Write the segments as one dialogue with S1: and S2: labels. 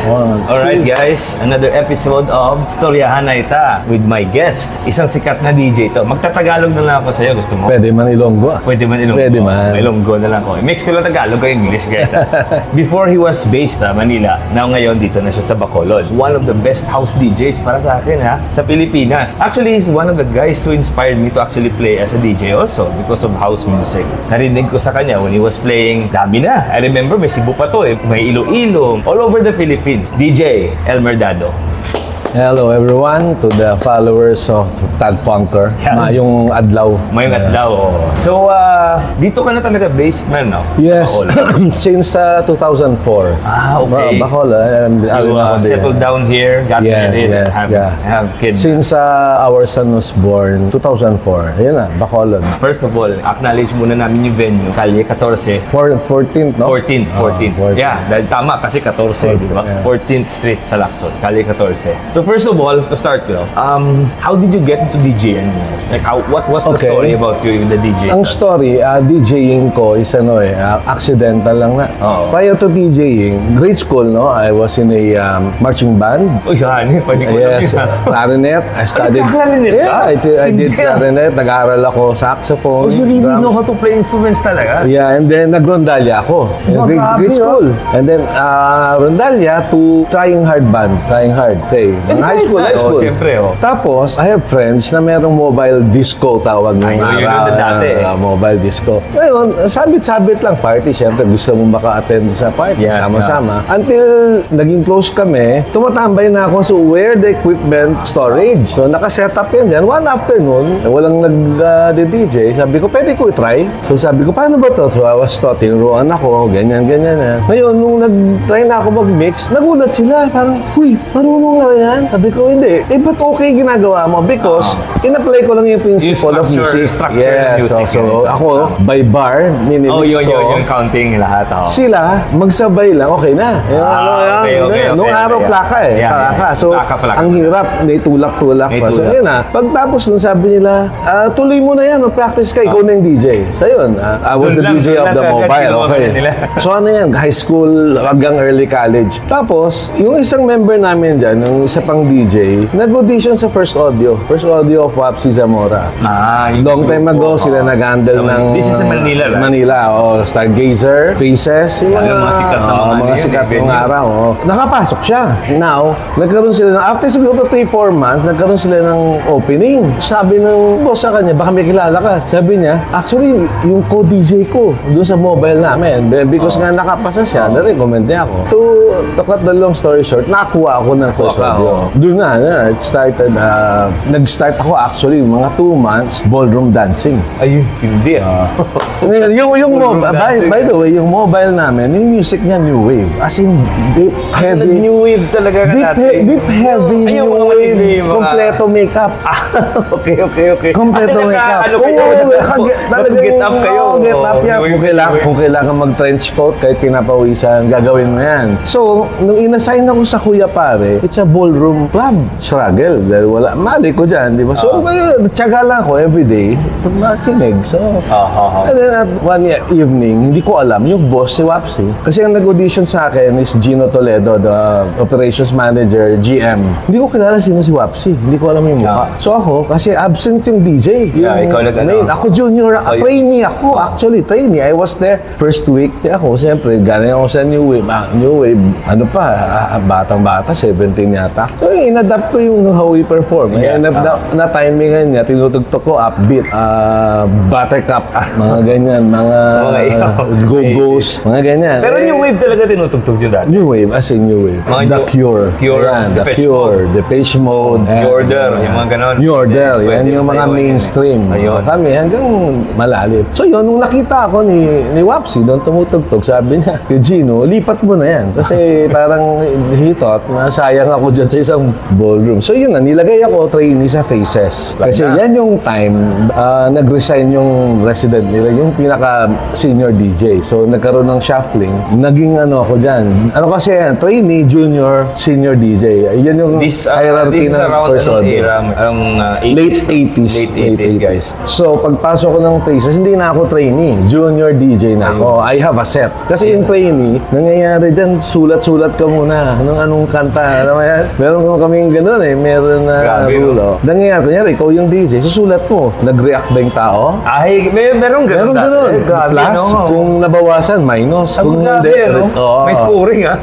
S1: Alright guys, another episode of Storyahan na Ita with my guest. Isang sikat na DJ to. Magtatagalog na lang ako sa'yo, gusto mo?
S2: Pwede man Ilonggo.
S1: Pwede man Ilonggo.
S2: Pwede man.
S1: Ilonggo na lang ako. Mix ko lang Tagalog o English guys. Before he was based sa Manila, now ngayon dito na siya sa Bacolod. One of the best house DJs para sa akin sa Pilipinas. Actually, he's one of the guys who inspired me to actually play as a DJ also because of house music. Narinig ko sa kanya when he was playing, dami na. I remember may Cebu pa to may Iloilo, all over the Philippines. DJ Elmer Dado.
S2: Hello everyone to the followers of Tag Funker. Mayong adlaw.
S1: Mayong adlaw. So, dito ka na talaga based man, no?
S2: Yes. Since 2004.
S1: Okay.
S2: Bacolod.
S1: You settled down here, got married, have kids.
S2: Since our son was born, 2004. Ayun na, Bacolod.
S1: First of all, acknowledge muna namin yung venue, Calle 14.
S2: 14th, no?
S1: 14th. Yeah, dahil tama kasi 14, di ba? 14th Street sa Lacson, Calle 14. So first of all, to start off, how did you get into DJing? Like, what was the story about you in the DJ?
S2: Ang story, DJing ko is accidental lang na. Prior to DJing, grade school, no? I was in a marching band.
S1: Oh, yan. Pwede ko
S2: yes, clarinet. I studied.
S1: Clarinet ka?
S2: Yeah, I did clarinet. Nag-aaral ako saxophone.
S1: So, you really know how to play instruments talaga?
S2: Yeah, and then nag-rondalya ako in grade school. And then, rondalya to trying hard band. Trying hard. Okay. High school.
S1: Siyempre,
S2: Tapos, I have friends na merong mobile disco tawag ng araw. Mobile disco. Ngayon, sabit-sabit lang party. Siyempre, gusto mo maka-attend sa party. Sama-sama. Until naging close kami, tumatambay na ako sa weird equipment storage. So, naka-set up yan dyan. One afternoon, walang nag-DJ. Sabi ko, pwede ko i-try. So, sabi ko, paano ba to? So, I was taught, tinuruan ako, ganyan. Ngayon, nung nag-try na ako mag-mix, nagulat sila. Parang, uy, marunong na yan. Sabi ko, hindi. Ba't okay ginagawa mo? Because, in-apply ko lang yung principle of music.
S1: Yes.
S2: So, ako, by bar, minimix ko.
S1: Yung counting lahat.
S2: Sila, magsabay lang, okay na. Nung araw, plaka plaka. So, ang hirap, may tulak-tulak pa. So, yun pagtapos nun, sabi nila, tuloy mo na yan, mag-practice ka, ikaw na yung DJ. So, yun. I was the DJ of the mobile. Okay. So, ano yan? High school hanggang early college. Tapos, yung isang member namin dyan, yung isa pang DJ, nag-audition sa First Audio. First Audio of Wapsi Zamora. Long time ago, sila nag-handle ng...
S1: This is in Manila, right?
S2: Manila, Stargazer, Faces.
S1: Mga sikat na
S2: mga sikat ng araw. Nakapasok siya. Now, nagkaroon sila ng... After siguro 3-4 months, nagkaroon sila ng opening. Sabi ng boss sa kanya, baka may kilala ka. Sabi niya, actually, yung co-DJ ko, doon sa mobile namin. Because nga nakapasa siya, na-recommend niya ako. To cut the long story short, nakuha ako ng First Audio. Doon na, it started, nag-start ako actually, mga 2 months, ballroom dancing.
S1: Ayun, hindi
S2: by the way, yung mobile namin, yung music niya, new wave. As in, deep, heavy.
S1: New wave talaga
S2: Deep, heavy, new wave. Kompleto makeup.
S1: Okay.
S2: Kompleto makeup.
S1: Talagang get up kayo.
S2: Get up yan. Kung kailangan mag-trench coat, kahit pinapawisan, gagawin mo yan. So, nung inassign ako sa Kuya Pare, it's a ballroom club. Struggle. Dahil wala, mali ko dyan, di ba? So, tsaga lang ako everyday pag makinig. So, and then at one evening, hindi ko alam, yung boss si Wapsi. Kasi ang nag-audition sa akin is Gino Toledo, the operations manager, GM. Hindi ko kilala sino si Wapsi. Hindi ko alam yung mukha. So ako, kasi absent yung DJ.
S1: Ikaw
S2: Ako junior, trainee ako. Actually, trainee. I was there first week. Ako, siyempre, galing ako sa New Wave. New Wave, batang-bata, 17 yata. So, in-adapt ko yung how we perform. Na-timingan niya, tinutugtok ko upbeat, buttercup, mga ganyan, mga go-go's, mga ganyan.
S1: Pero New Wave talaga tinutugtog nyo dati?
S2: New Wave, as in New Wave. The Cure. The Cure, Depeche Mode,
S1: New Order, yung mga ganon.
S2: New Order, yan yung mga mainstream. Kami, hanggang malalim. So yun, nung nakita ako ni Wapsi, doon tumutugtog, sabi niya, Gino, lipat mo na yan. Kasi parang he thought na sayang ako dyan sa sa isang ballroom. So yun na, nilagay ako trainee sa Faces. Kasi yan yung time, nag-resign yung resident nila, yung pinaka-senior DJ. So nagkaroon ng shuffling. Naging ano ako dyan. Ano kasi yan, trainee, junior, senior DJ. Yan yung hierarchy ng first order. Late 80s.
S1: guys.
S2: So pagpasok ko ng Faces, hindi na ako trainee. Junior DJ na ako. I have a set. Kasi yung trainee, nangyayari dyan, sulat-sulat ka muna. Anong kanta. Alam mo yan? Meron kaming gano'n eh. Meron na rulo. Nangyayari, kunyari, ikaw yung DJ, susulat mo. Nag-react ba yung tao?
S1: Ay, meron gano'n.
S2: Meron gano'n. Plus, kung nabawasan, minus. Kung hindi,
S1: may scoring ha.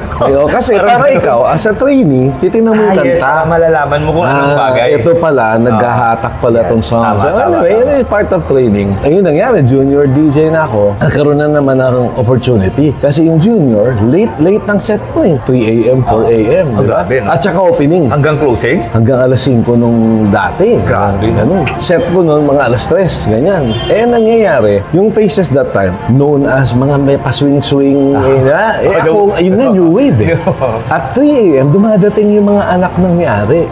S2: Kasi para ikaw, as a trainee, titignan mo yung kanta.
S1: Malalaman mo kung anong bagay.
S2: Ito pala, naghahatak pala tong song. So anyway, yun part of training. Ayun nangyari, junior DJ na ako. Nagkaroon na naman ng opportunity. Kasi yung junior, late ng set mo eh. 3 a.m., 4 a.m. Diba? At saka opening.
S1: Hanggang closing?
S2: Hanggang alas 5 nung dati.
S1: Grabe.
S2: Ganun. Set ko noon mga alas 3. Ganyan. Nangyayari, yung Faces that time, known as mga may paswing-swing. Ako, ayun nga, new wave eh. At 3 a.m., dumadating yung mga anak ng may-ari.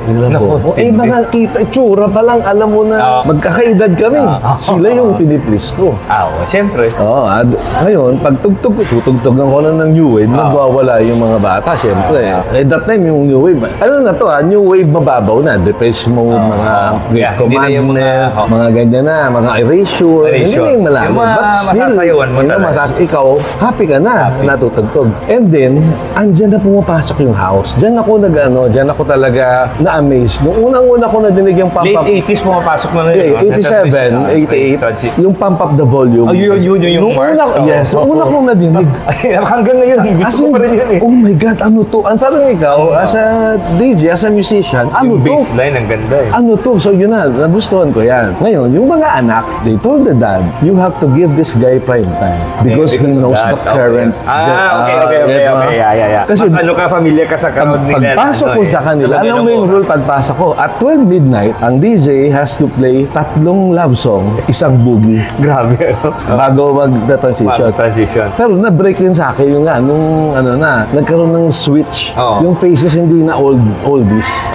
S2: Mga kita, tsura pa lang, alam mo na magkakaedad kami. Sila yung piniplis ko.
S1: Siyempre.
S2: Ngayon, pag tutugtugan ko na ng new wave, nagwawala yung mga bata, siyempre. That time, yung new wave, ano na to new wave mababaw na. Depeche Mode, mga Great Commandment, mga ganyan na, mga Erasure. Hindi na yung malaman.
S1: But still, masasayawan mo talaga.
S2: Ikaw, happy ka na, natutugtog. And then, andyan na pumapasok yung house. Diyan ako talaga na-amaze. Nung unang-una ko nadinig yung pump up.
S1: Late 80s pumapasok na
S2: 87, 88, yung pump up the volume.
S1: Yun yung Mars?
S2: Yes, nung una kong nadinig.
S1: Hanggang ngayon, gusto ko pa rin yun eh.
S2: Oh my God, ano to? Parang ikaw, as a DJ, as a musician, ano to?
S1: Yung baseline, ang ganda eh.
S2: Ano to? So yun na, nagustuhan ko yan. Ngayon, yung mga anak, they told the dad, you have to give this guy prime time. Because he knows the current.
S1: Okay. Kasi mas familiar ka sa crowd nila.
S2: Pagpasok ko sa kanila, alam mo yung rule pagpasok ko, at 12 midnight, ang DJ has to play 3 love song, 1 boogie.
S1: Grabe.
S2: Bago mag-transition. Pero na-break yun sa akin yung nung nagkaroon ng switch. Yung Faces hindi na oldies.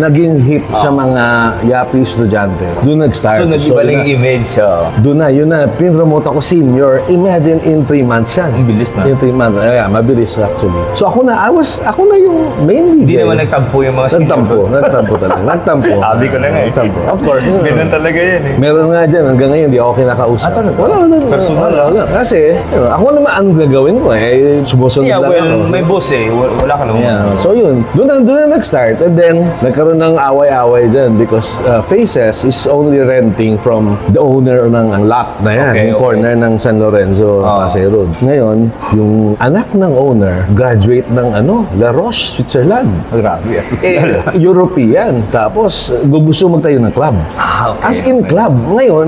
S2: Naging hip sa mga yapi estudyante. Doon nag-start.
S1: So nag-iba lang yung image.
S2: Doon na, yun na. Pinromote ako senior. Imagine in 3 months yan.
S1: Ang bilis na.
S2: In 3 months. Mabilis actually. So ako na yung main DJ.
S1: Hindi naman nagtampo yung mga senior.
S2: Nagtampo talaga. Nagtampo.
S1: Sabi ko na nga eh.
S2: Of course.
S1: Ganun talaga yan eh.
S2: Meron nga dyan. Hanggang ngayon, hindi ako kinakausap.
S1: Wala. Personal.
S2: Wala. Kasi, ako naman, anong gagawin ko eh? Sumusunod lang ako.
S1: May boss eh. Wala ka naman.
S2: So yun, doon na nag-start. And then, nagkaroon ng away-away dyan because Faces is only renting from the owner ng lot na yan. Yung corner ng San Lorenzo, Pasay Road. Ngayon, yung anak ng owner, graduate ng La Roche, Switzerland.
S1: Grabe.
S2: European. Tapos, gusto magtayo ng club. As in club. Ngayon,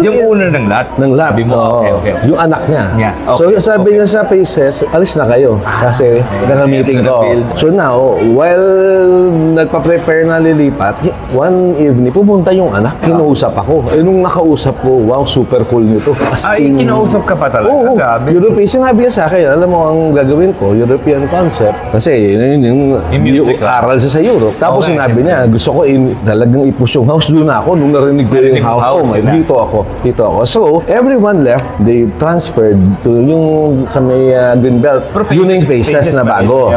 S1: yung owner ng lot?
S2: Ng lot.
S1: Okay.
S2: Yung anak niya.
S1: Okay.
S2: So, sabi niya sa Faces, alis na kayo. Kasi, meeting ko. So now, while nagpa-prepare na lilipat, one evening, pumunta yung anak. Kinausap ako. Nung nakausap ko, wow, super cool nito.
S1: Kinausap ka pa talaga?
S2: Oo. European. Sinabi niya sa akin, alam mo ang gagawin ko, European concept. Kasi, yung aral siya sa Europe. Tapos sinabi niya, gusto ko talagang i-push yung house. Doon ako, nung narinig ko yung house. Dito ako. So, everyone left. They transferred to yung sa may Greenbelt. Yun yung Faces na bago.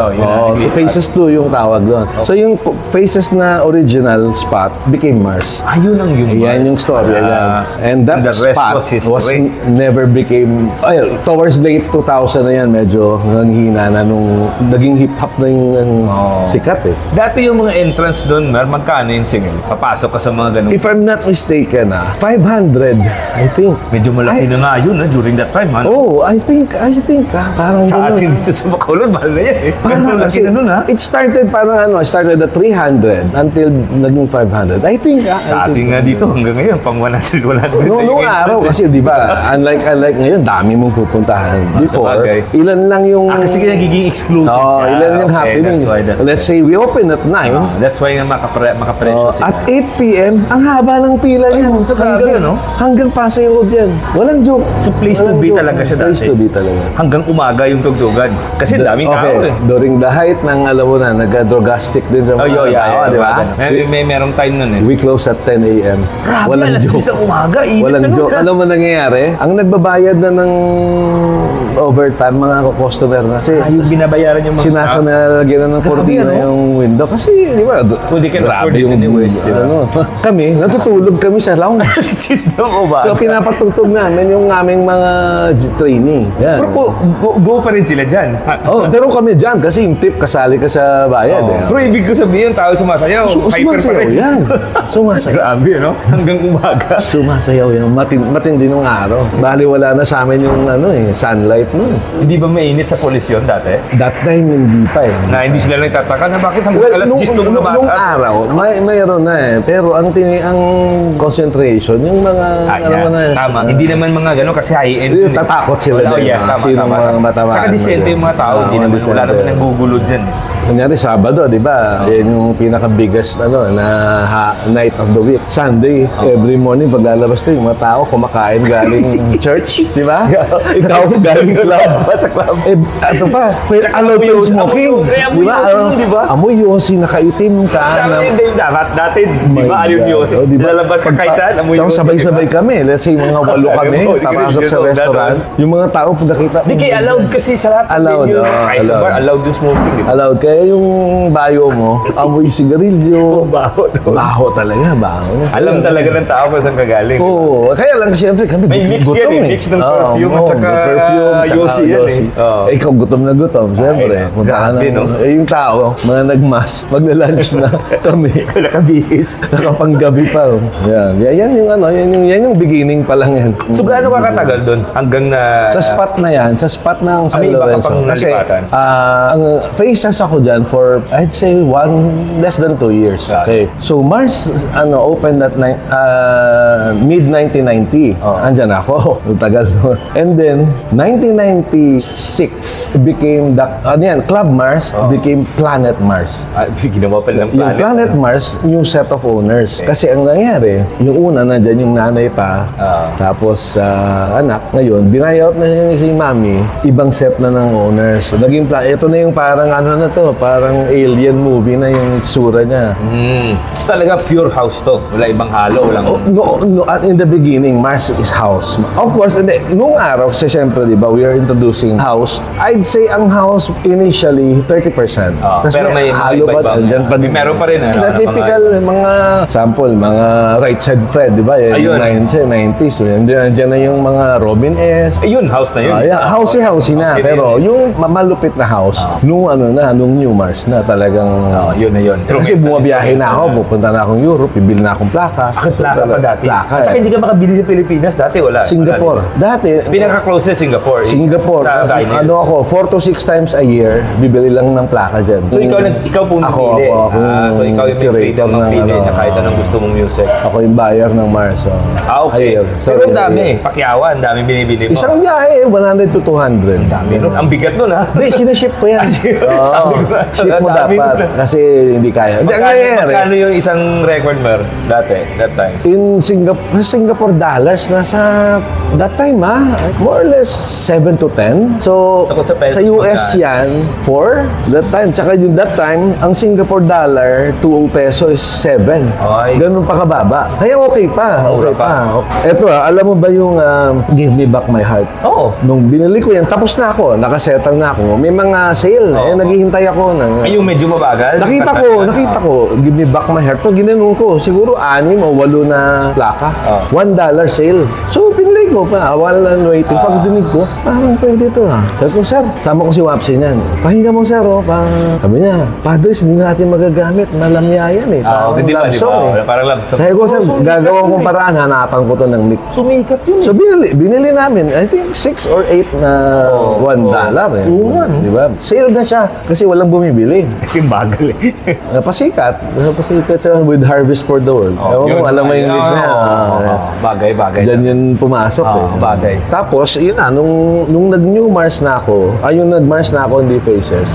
S2: Faces 2 yung tawag doon. So, yung Faces na original spot became Mars.
S1: Yun ang yung Mars.
S2: Yan yung story. And that spot was never became, towards late 2000 na yan, medyo nanghina na nung naging hip-hop na yung sikat eh.
S1: Dati yung mga entrance doon, magkano yung single? Papasok ka sa mga ganun.
S2: If I'm not mistaken, 500, I think.
S1: Medyo malaki na nga yun during that time.
S2: I think, parang
S1: sa atin dito sa Bacolod, mahal na yan eh.
S2: Parang kasi, it started started at 300 until naging 500. I think,
S1: sa atin nga dito, hanggang ngayon, pang 100.
S2: Noong araw, kasi di ba, unlike ngayon, dami mong pupuntahan. Before, ilan lang yung...
S1: kasi nagiging exclusive siya.
S2: Ilan yung happening. Let's say, we open at 9.
S1: That's why makapresyo sila.
S2: At 8 p.m., ang haba ng pila niyan. Hanggang Pasay Road yan. Walang joke.
S1: So, place to be talaga siya dati.
S2: Place to be talaga.
S1: Hanggang umaga yung tugtugan. Kasi daming tao eh.
S2: During the height ng, alam mo na, nag-drug drastic din sa mga
S1: yeah,
S2: di ba?
S1: May merong time nun eh.
S2: We close at 10 a.m.
S1: Walang joke. Ng umaga,
S2: walang joke. Ano mo nangyayari? Ang nagbabayad na ng overtime, mga customer na. Kasi
S1: yung binabayaran yung mga
S2: sinasanalagyan na ng cortina yung window. Kasi, di ba,
S1: hindi ka na-afford yung anyways, di ba?
S2: Kami, natutulog kami sa lounge. So, pinapatugtog namin yung aming mga trainee. Yan.
S1: Pero go pa rin sila dyan.
S2: Pero kami dyan kasi yung tip kasali ka sa bayad.
S1: Pero ibig ko sabihin, tao sumasayaw.
S2: Sumasayaw yan. Sumasayaw.
S1: Grabe, no? Hanggang umaga.
S2: Sumasayaw yan. Matindi nung araw. Bali, wala na sa amin yung sunlight nun.
S1: Hindi ba mainit sa polis yun dati?
S2: That time, hindi pa eh.
S1: Na hindi sila nagtataka na bakit hanggang alas 10 nung lumata?
S2: Nung araw, mayroon na eh. Pero ang concentration, yung mga...
S1: Tama. Hindi naman mga gano'n kasi high-end.
S2: Tatakot sila din.
S1: Sino
S2: mga matamaan.
S1: Saka disente yung mga tao. Wala naman nang gugulod dyan.
S2: Kunyari, Sabado, di ba? Yan yung pinaka-biggest night of the week. Sunday, every morning, paglalabas ko, yung mga tao kumakain galing church, di ba? Ikaw galing club.
S1: Sa club.
S2: Ito pa, allowed yung smoking. Di ba? Amoy yosi, nakaitim ka.
S1: Dati, di ba, alam yosi. Lalabas ka kahit saan, amoy yosi.
S2: Sabay-sabay kami. Let's say, mga 8 kami, papasok sa restaurant. Yung mga tao, pag nakita...
S1: Di kayo allowed kasi sa lahat.
S2: Allowed,
S1: allowed yung smoking, di ba?
S2: Allowed. Kaya yung bayo mo, amoy sigarilyo. Baho talaga, baho.
S1: Alam talaga ng tao kung saan kagaling.
S2: Oo. Kaya lang, siyempre, kami
S1: may mix yan eh. Mix ng perfume at saka yosi yan eh.
S2: Ikaw gutom na gutom, siyempre. Punta ka na. Yung tao, mga nagmas, magla-lunch na kami.
S1: Nakabihis.
S2: Nakapanggabi pa. Yan yung beginning pa lang yan.
S1: So, gaano ka katagal doon? Hanggang na...
S2: Sa spot na yan, sa spot ng San Lorenzo.
S1: Kasi,
S2: ang phases ako dyan for, I'd say, less than 2 years. Okay. So, Mars, opened at mid-1990. Andyan ako. Tagal doon. And then, 1996, became Club Mars became Planet Mars.
S1: Ginawa pa ng Planet.
S2: Yung Planet Mars, new set of owners. Kasi ang nangyari, yung una, nandyan yung nanay pa, tapos anak. Ngayon, binayout na si mami, ibang set na ng owners. So, ito na yung parang parang alien movie na yung itsura niya.
S1: So talaga pure house to. Wala ibang halo.
S2: No, in the beginning, Mars is house. Of course, nung araw, kasi syempre, di ba, we are introducing house. I'd say ang house initially 30%.
S1: Pero may
S2: halo pa.
S1: Meron pa rin.
S2: Na typical, mga sample, mga right side Fred, di ba? Yung 90s. Diyan na yung mga Robin S.
S1: Yun, house na yun.
S2: Housey na. Pero yung malupit na house, nung New Mars na talagang...
S1: yun na yun.
S2: Kasi bumabiyahe na ako, pupunta na akong Europe, bibili na akong plaka.
S1: Plaka pa dati.
S2: Plaka.
S1: At saka hindi ka makabili sa Pilipinas, dati wala.
S2: Singapore. Dati...
S1: Pinaka-closest Singapore.
S2: Sa ako, 4 to 6 times a year, bibili lang ng plaka dyan.
S1: So ikaw pumipili.
S2: Ako
S1: so ikaw yung may freedom ng pili na kahit anong gusto mong music.
S2: Ako yung buyer ng Mars.
S1: Okay. Pero ang dami. Pakyawan, ang dami binibili mo.
S2: Isang biyahe, 100 to 200.
S1: Dami. Ang bigat nun, ha?
S2: Hindi, sinaship ko yan. Ship mo dapat. Kasi hindi kaya.
S1: Magkano yung isang record mer dati, that time?
S2: In Singapore dollars, nasa that time more or less 7 to 10. So sa US yan, 4 that time. Tsaka yung that time, ang Singapore dollar, 2 peso is 7. Ganun pa kababa. Kaya okay pa. Eto alam mo ba yung Give Me Back My Heart? Nung binili ko yan, tapos na ako. Nakasettle na ako. May mga sale. Naghihintay ako.
S1: Yung medyo mabagal?
S2: Nakita ko. Give Me Back My Heart. Pag ginanong ko, siguro 6 o 8 na plaka. $1 sale. So, pinlay ko pa. While waiting. Pag dinig ko, parang pwede ito Sabi ko, sir, sama ko si Wapsi niyan. Pakinggan mo, sir, sabi niya, Padres, hindi natin magagamit. Malamya yan Parang love song
S1: Parang love song.
S2: Sabi ko, sir, gagawa kong paraan. Hanapan ko to ng mic.
S1: Sumikat yun.
S2: So, binili namin. I think 6 or 8 na $1. Diba? Sale na siya. Kasi walang bumibili.
S1: Kasi bagal
S2: Pasikat siya with Harvest for the World. Alam mo yung lyrics na
S1: bagay.
S2: Diyan yun pumasok. pasok
S1: bagay.
S2: Tapos, yun na, nung nag-New Mars na ako, yung nag-Mars na ako, hindi Faces,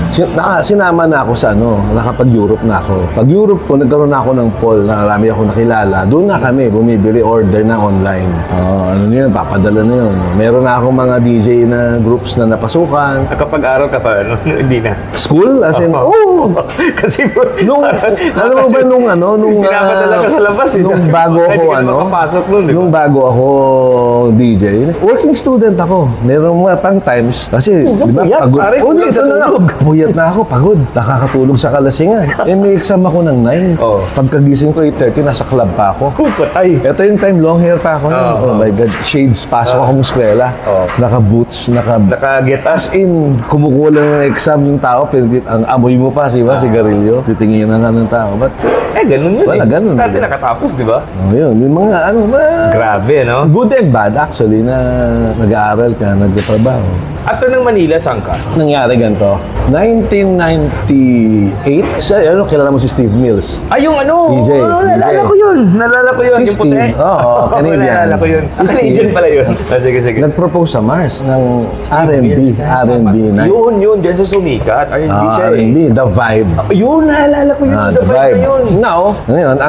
S2: sinama na ako sa nakapag-Europe na ako. Pag Europe ko, nagkaroon na ako ng poll, marami ako nakilala. Doon na kami, bumibili order na online. Ano yun, papadala na yun. Meron na akong mga DJ na groups na napasukan.
S1: Kapag araw ka pa, hindi na.
S2: School? As in,
S1: Kasi
S2: alam mo ba nung
S1: pinapadala ka sa labas,
S2: nung bago ako, nung bago ako DJ, working student ako. Meron mga pang times, kasi, di ba, pagod. Puyat na ako, pagod. Nakakatulog sa kalasingan. May exam ako ng 9. Pagkagising ko 8:30, nasa club pa ako. Ito yung time, long hair pa ako. Oh my God. Shades, pasok akong eskwela. Naka-boots,
S1: naka-get
S2: as in, kumukulang ng exam yung tao, pero ang amoy mo pa, sigarilyo. Titingin na ng tao. But,
S1: ganun yun
S2: ganun.
S1: Dati nakatapos, di ba?
S2: Yun. Yung mga,
S1: grabe, no?
S2: Good and bad, actually, na nag-aaral ka, nagtatrabaho.
S1: After ng Manila, saan ka?
S2: Nangyari ganito. 1998, kilala mo si Steve Mills?
S1: Yung
S2: DJ.
S1: Nalala ko yun.
S2: Si
S1: yung puti.
S2: Steve. Canadian.
S1: Nalala ko yun. Canadian pala yun. Sige.
S2: Nag-propose sa Mars ng R&B night.
S1: Yun. Diyan sa sumikat. R&B siya
S2: R&B, The Vibe.
S1: Yun, naalala ko yun.
S2: The Vibe. Now, ngayon,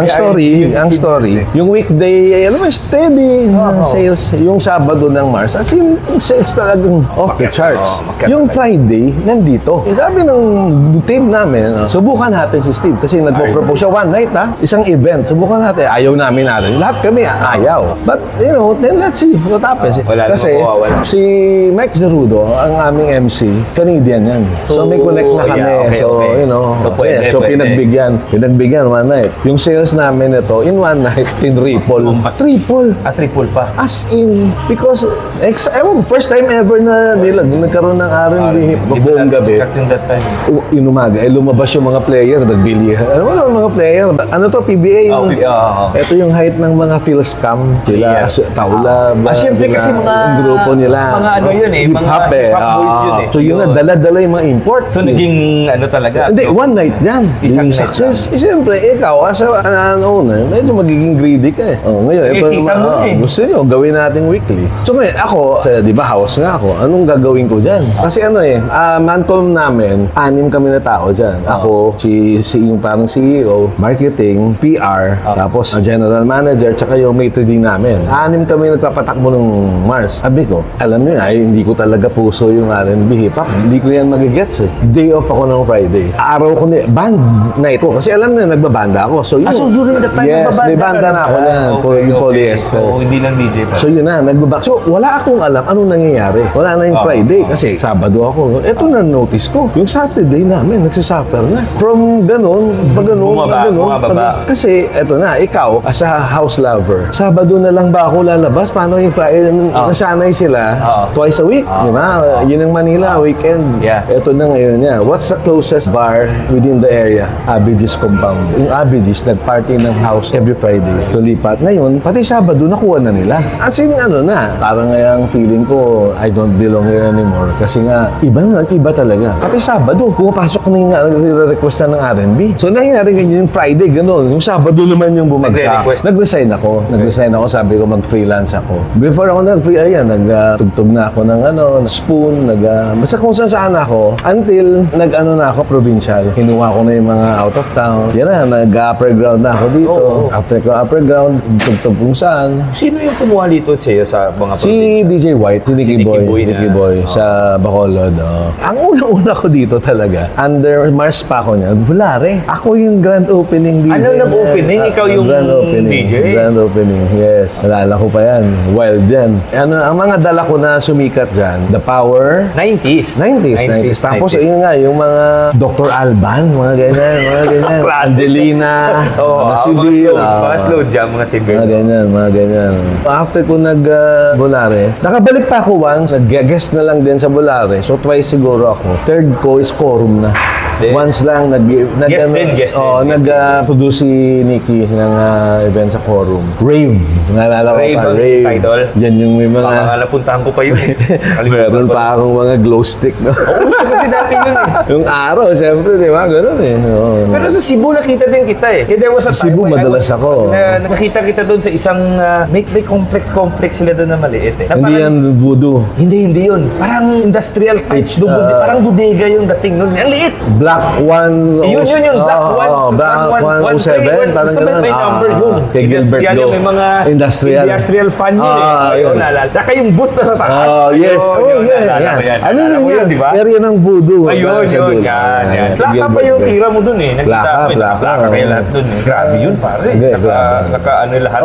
S2: ang story, yung weekday, alam mo, steady sales. Yung Sabado ng Mars, as in, sales talagang off the charts. Yung Friday, nandito. Sabi ng team namin, subukan natin si Steve kasi nagpo-propose siya one night, isang event. Subukan natin. Ayaw namin. Lahat kami ayaw. But, then let's see what happens. Kasi, si Mike Zerudo, ang aming MC, Canadian yan. So, may connect na kami. So, pinagbigyan one night. Yung sales namin ito, in one night, triple.
S1: Triple pa.
S2: As in, because, first time ever na nagkaroon ng R&B hip-hop buong gabi. Inumaga, lumabas yung mga player, nagbili. Ano mga player? Ano to, PBA? Ito yung height ng mga Philscam. Sila, Taula.
S1: Siyempre kasi mga
S2: grupo nila.
S1: Mga yun
S2: hip-hop
S1: boys yun
S2: So yun na, dala-dala yung mga import.
S1: So naging talaga.
S2: Hindi, one night yan. Isang success. Siyempre, ikaw, as an owner, medyo magiging greedy ka ngayon, ito gusto nyo, gawin natin weekly. So ngayon, ako, di ba, house nga ako, anong gagawin ko dyan? Kasi Mancom namin, 6 kami na tao dyan. Ako, yung parang CEO, marketing, PR, tapos general manager, tsaka yung maitre d' namin. 6 kami nagpapatakbo ng Mars. Sabi ko, alam nyo na, hindi ko talaga puso yung R&B hip-hop. Hindi ko yan magigets Day off ako ng Friday. Araw ko band night ko. Kasi alam na, nagbabanda ako. So
S1: during the time,
S2: yes, may banda na ako yung polyester.
S1: So, hindi lang DJ pa.
S2: So yun na, nagbabak. So wala akong alam anong nangyayari. Wala na yung Friday. Kasi Sabado ako. Ito na notice ko. Yung Saturday namin, nagsasuffer na. From ganun,
S1: bumaba.
S2: Kasi eto na, ikaw, as a house lover, Sabado na lang ba ako lalabas? Paano yung Friday? Nasanay sila twice a week. Di ba? Yun ang Manila, weekend. Ito na ngayon niya. What's the closest bar within the area? Abiges compound. Yung Abiges, nag-party ng house every Friday. So lipat. Ngayon, pati Sabado, nakuha na nila. As in, parang ngayang feeling ko, I don't belong here anymore. Kasi nga, iba talaga. Pati Sabado, pumapasok na yung request na ng R&B. So nangyari ganyan yung Friday, gano'n. Yung Sabado naman yung bumagsak. Nag-resign ako. Sabi ko mag-freelance ako. Before ako nag-tugtog na ako ng spoon, basta kung saan ako, until na ako provincial. Hinuha ko na yung mga out of town. Yan na, nag-upper ground na ako dito. After ko upper ground, tugtog kung saan.
S1: Sino yung kumuha dito sa'yo sa mga
S2: Si DJ White, si Nicky Boy sa Bacolod. Ang unang-una ko dito talaga, under Mars pa ako niya, Volare. Ako yung grand opening DJ.
S1: Ano nag-opening? Ikaw yung
S2: grand opening,
S1: DJ?
S2: Grand opening, yes. Alala ko pa yan. Wild dyan. Ang mga dala ko na sumikat dyan, The Power.
S1: 90s.
S2: Tapos yun nga, yung mga Dr. Alban, mga ganyan. Angelina, mga Sibyl.
S1: Mga slow jam, mga Sibyl.
S2: Mga ganyan. After ko nag-Volare, nakabalik pa ako once, nag-guest na lang din sa Volare. So twice siguro ako. Third ko is Quorum na.
S1: din.
S2: Once lang,
S1: Guest din.
S2: nag-produce si Nikki ng event sa Quorum. Rave. Naalala ko pa. Rave.
S1: Title.
S2: Yan yung may mga...
S1: Baka napuntahan ko pa yun eh.
S2: Meron pa akong mga glow stick, no?
S1: Oo, kasi dati yun eh.
S2: Yung araw, siyempre, di ba? Ganun eh. Oo.
S1: Pero sa Cebu nakita din kita eh. There was a time
S2: Cebu, madalas ako.
S1: Nakakita kita doon sa isang may complex sila doon na maliit eh.
S2: Hindi yan voodoo.
S1: Hindi yun. Parang industrial type. Parang bodega yung dating nun. Ang liit.
S2: Black 1...
S1: Yun.
S2: Black 107. Parang ganun.
S1: May number yun.
S2: Kay Gilbert Go.
S1: May mga industrial fan yun eh. Ayun, naalala. Tsaka yung booth na sa taas.
S2: Yes. Yan. Ano yun yan? Area ng voodoo.
S1: Ayun. Yan. Plaka pa yung tira mo dun eh. Plaka kayo lahat dun eh. Grabe yun pare. Naka lahat.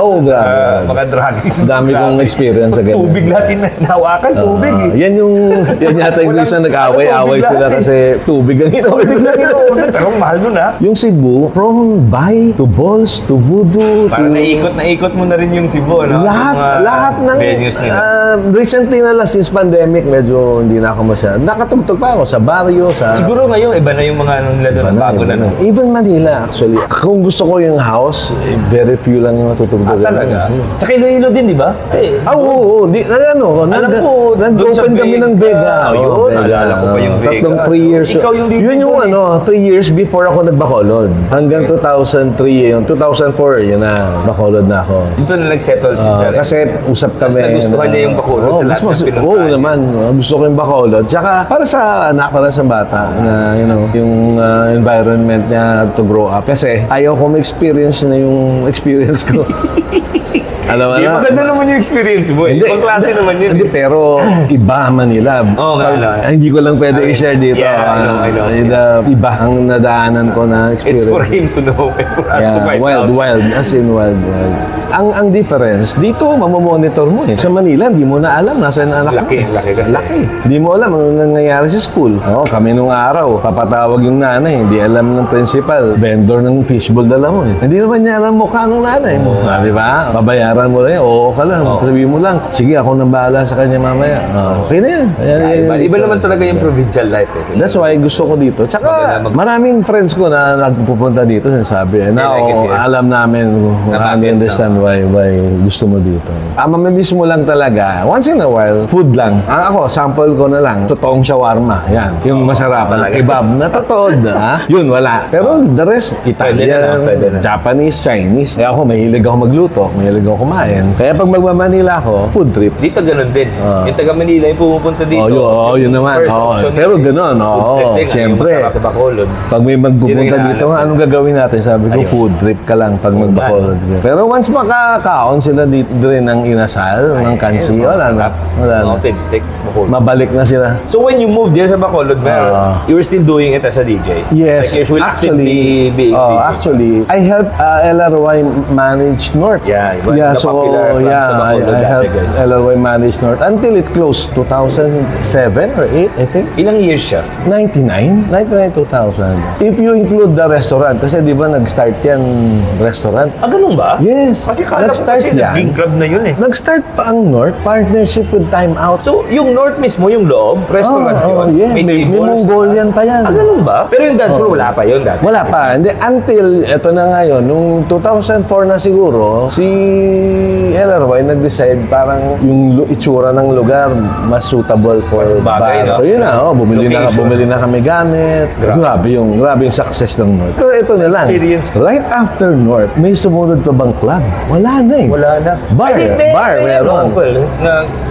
S1: Mga drugs.
S2: Dami kong experience sa ganun.
S1: Tubig lahat yung nahawakan. Tubig eh.
S2: Yan yata yung isang nag-away-away sila kasi tubig ang
S1: in-order. Pero mahal nun ha.
S2: Yung Cebu, from Bay to Balls to Voodoo
S1: parang naikot mo na rin yung Cebu, no?
S2: Lahat ng
S1: venues nila.
S2: Recently na lang, since pandemic, medyo hindi na ako masyado. Nakatugtog pa ako sa barrio, sa...
S1: Siguro ngayon, iba na yung mga nila doon, bago na.
S2: Even Manila, actually. Kung gusto ko yung house, very few lang yung natutugtog.
S1: Talaga? Tsaka Iloilo din, di ba?
S2: Oo. Nag-open kami ng Vega.
S1: Yun, naalala ko pa yung Vega.
S2: Tatlong 3 years.
S1: Ikaw yung DJ.
S2: Yun yung 3 years before ako nag-Bacolod. Hanggang 2003, yung 2004, yun na, Bacolod na ako.
S1: Dito na nag-settle si Sir.
S2: Kasi usap kami.
S1: Mas nagustuhan niya yung Bacolod sa lahat ng pinuntahan.
S2: Oo naman. Gusto ko yung Bacolod. Tsaka para sa anak, para sa bata, na yung environment niya to grow up. Kasi ayaw ko ma-experience na yung experience ko. Alam mo na.
S1: Maganda naman yung experience mo. Ibang klase naman yun.
S2: Hindi, pero iba Manila. Hindi ko lang pwede i-share dito.
S1: I know.
S2: Iba ang nadaanan ko na experience.
S1: It's for him to know. For us to find out.
S2: Wild. As in wild. Ang difference, dito mamamonitor mo eh. Sa Manila, hindi mo na alam nasaan ang anak mo.
S1: Laki kasi.
S2: Hindi mo alam ano nangyayari sa school. Kami nung araw, papatawag yung nanay, hindi alam ng principal. Vendor ng fishbowl dala mo eh. Hindi naman niya alam mukha ng nanay mo. Di ba? Babayaran mo lang, oo ka lang. Sabihin mo lang, sige ako nang bahala sa kanya mamaya. Okay na yan.
S1: Iba naman talaga yung provincial life eh.
S2: That's why gusto ko dito. Tsaka maraming friends ko na nagpupunta dito, sinasabi, alam namin, I understand why gusto mo dito. Mamimiss mo lang talaga. Once in a while, food lang. Ako, sample ko na lang, totoong shawarma. Yan. Yung masarap. Kebab na totoo. Yun, wala. Pero the rest, Italian, Japanese, Chinese. Kaya ako, mahilig ako magluto. Mahilig ako kumain. Kaya pag magmamanila ako, food trip.
S1: Dito ganun din. Yung taga Manila yung pumupunta dito.
S2: Yun naman. Pero ganun, siyempre.
S1: Sa Bacolod.
S2: Pag may magpupunta dito, anong gagawin natin? Sabi ko, food trip ka lang pag mag-Bacolod. Pero once makakaon sila dito rin ng inasal, ng kansi, wala na. Mabalik na sila.
S1: So when you moved here sa Bacolod, you were still doing it as a DJ?
S2: Yes.
S1: Like you will actively be
S2: actually, I helped LRY manage North.
S1: Yeah, I helped
S2: LRY manage North until it closed 2007 or 8, I think.
S1: Ilang years siya?
S2: 99, 2000. If you include the restaurant, kasi di ba nag-start yan restaurant?
S1: Ganun ba?
S2: Yes.
S1: Kasi kala ko kasi naging club na yun eh.
S2: Nag-start pa ang North, partnership with Time Out.
S1: So, yung North mismo, yung loob, restaurant yun?
S2: Yeah. May Mongolian pa yan.
S1: Ganun ba? Pero yung dance floor, wala pa yun dati?
S2: Wala pa. Hindi, until, eto na ngayon, nung 2004 na siguro, si LRY nag-decide parang yung itsura ng lugar mas suitable for
S1: bagay, no?
S2: So yun na, bumili na kami gamit. Grabe yung success ng North. Ito na lang. Right after North, may sumunod pa bang club? Wala na eh.
S1: Wala na.
S2: Bar, meron.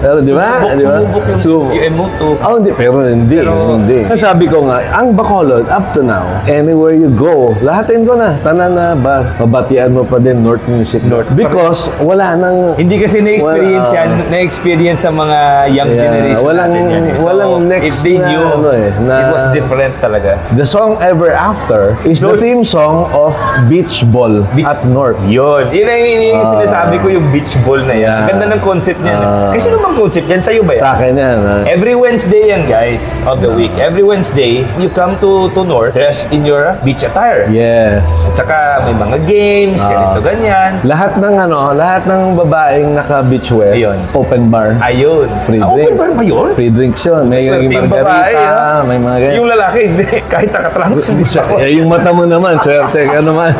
S2: Pero di ba?
S1: Sumubok yung M2.
S2: Hindi. Pero hindi. Sabi ko nga, ang Bacolod, up to now, anywhere you go, lahatin ko na. Tanan na bar. Mabatian mo pa din North Music. Because wala nang...
S1: Hindi kasi na-experience yan. Na-experience ng mga young generation natin yan.
S2: Walang next
S1: if they knew, it was different talaga.
S2: The song Ever After is the theme song of Beach Ball at North.
S1: Yun ang sinasabi ko, yung beach ball na yan. Ganda ng concept niyan. Kasi naman concept yan, sa'yo ba yan?
S2: Sa akin yan.
S1: Every Wednesday yan, guys, of the week. Every Wednesday, you come to North dressed in your beach attire.
S2: Yes.
S1: At saka may mga games, ganito, ganyan.
S2: Lahat lahat ng babaeng naka-beachwear, open bar.
S1: Ayun.
S2: Free drinks.
S1: Open bar ba yun?
S2: Free drinks yun. May margarita, may mga ganyan.
S1: Yung lalaki, hindi. Kahit nakatrunks, hindi ako.
S2: Yung mata mo naman, swerte ka naman.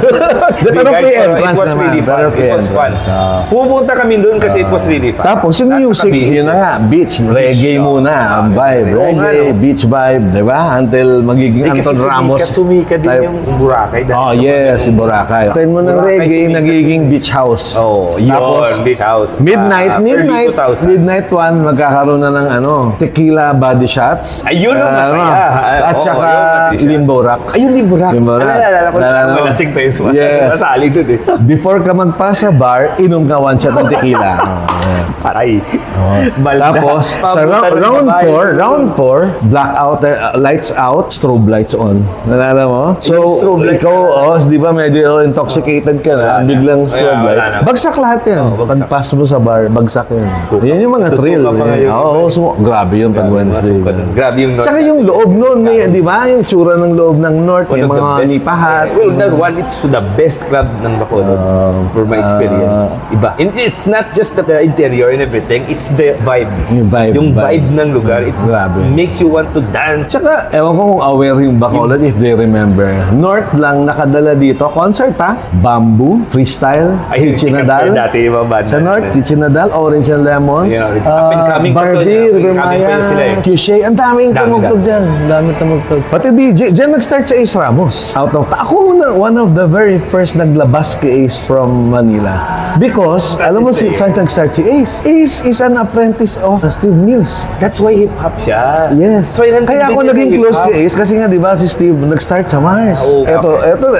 S2: Pero free entrance
S1: it was
S2: naman.
S1: really fun. It was fun. Pumunta kami doon kasi it was really fun.
S2: Tapos yung music, yun na nga, beach, reggae muna, ang vibe. Reggae, beach vibe, di ba? Until magiging Anton Ramos.
S1: Sumika din yung Boracay.
S2: Oh, yes, si Boracay. Turn mo ng reggae, nagiging beach house.
S1: Oh, yun, beach house.
S2: Midnight 1, magkakaroon na ng tequila body shots.
S1: Ayun ang masaya.
S2: At saka Limborak.
S1: Ayun, Limborak.
S2: Alala
S1: ko. Malasing pa yung suwan.
S2: Yes.
S1: Masali doon eh.
S2: Before ka magpasa bar, inom ka one shot ng tequila.
S1: Paray.
S2: Tapos, sa round 4, blackout, lights out, strobe lights on. Nalala mo? So, ikaw, di ba medyo intoxicated ka na, biglang strobe light. Bagsak lahat yan. Pagpas mo sa bar, bagsak yun. Yan yung mga thrill. Grabe yun pag Wednesday.
S1: Grabe yung North.
S2: Saka yung loob nun, di ba? Yung tsura ng loob ng North, may mga nipahat.
S1: Well, that one, it's the best club ng Bacolod for my experience. Iba. It's not just the interior and everything, it's the vibe. Yung vibe ng lugar, it makes you want to dance.
S2: Tsaka, ewan ko kung aware yung Bacolod if they remember. North lang nakadala dito. Concert Bamboo, Freestyle, Kitchenadal. Sa North, Kitchenadal, Orange and Lemons, Barbie, Rivermaya, Cushay. Ang daming tumugtog dyan. Pati DJ, dyan nag-start sa Ace Ramos. Ako one of the very first naglabas kay Ace from Manila. Because, alam mo saan nag-start si Ace? Ace is an apprentice of Steve Mills.
S1: That's why hip-hop siya.
S2: Yes. Kaya ako naging close kay Ace kasi nga, di ba, si Steve nag-start sa Mars. Eto,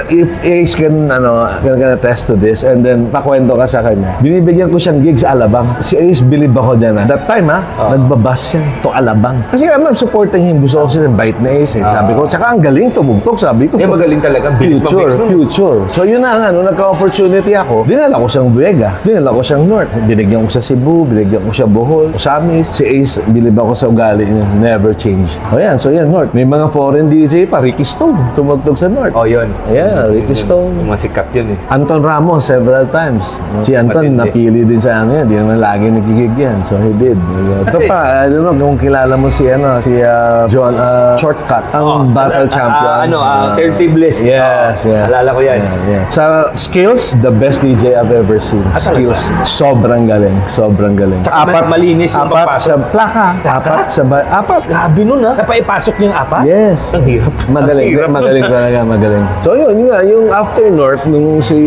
S2: if Ace can attest to this and then pakwento ka sa kanya, binibigyan ko siyang gigs sa Alabang. Si Ace, believe ako dyan. That time, nagbabas siya to Alabang. Kasi I'm supporting him. Gusto ko siya bite na Ace. Sabi ko, tsaka ang galing tumugtog. Sabi ko,
S1: magaling talaga.
S2: Future. So yun na nga, nung nagka-opportunity ako, dinala ko siyang Buega, dinala ko siyang North, binigyan ko sa Cebu, binigyan ko siya Bohol, Osamis. Si Ace, believe ako sa ugali niya, never changed. So yan, North. May mga foreign DJ pa, Ricky Stone, tumugtog sa North.
S1: Yun.
S2: Yeah, Ricky Stone.
S1: Masikat yun eh.
S2: Anton Ramos, several times. Si Anton, napili din sa yan. Di naman lagi nagigig yan. So he did. Ito pa, I don't know kung kilala mo si John Shortcut, ang battle champion.
S1: 30 Bliss.
S2: Yes.
S1: Alala ko yan.
S2: Sa skills, the best DJ I've ever seen. Skills, sobrang galing.
S1: Apat malinis yung
S2: sa plaka. Apat.
S1: Grabe nun Napaipasok niyo yung apat?
S2: Yes.
S1: Ang hirap.
S2: Magaling talaga. So yun nga, yung after North, nung si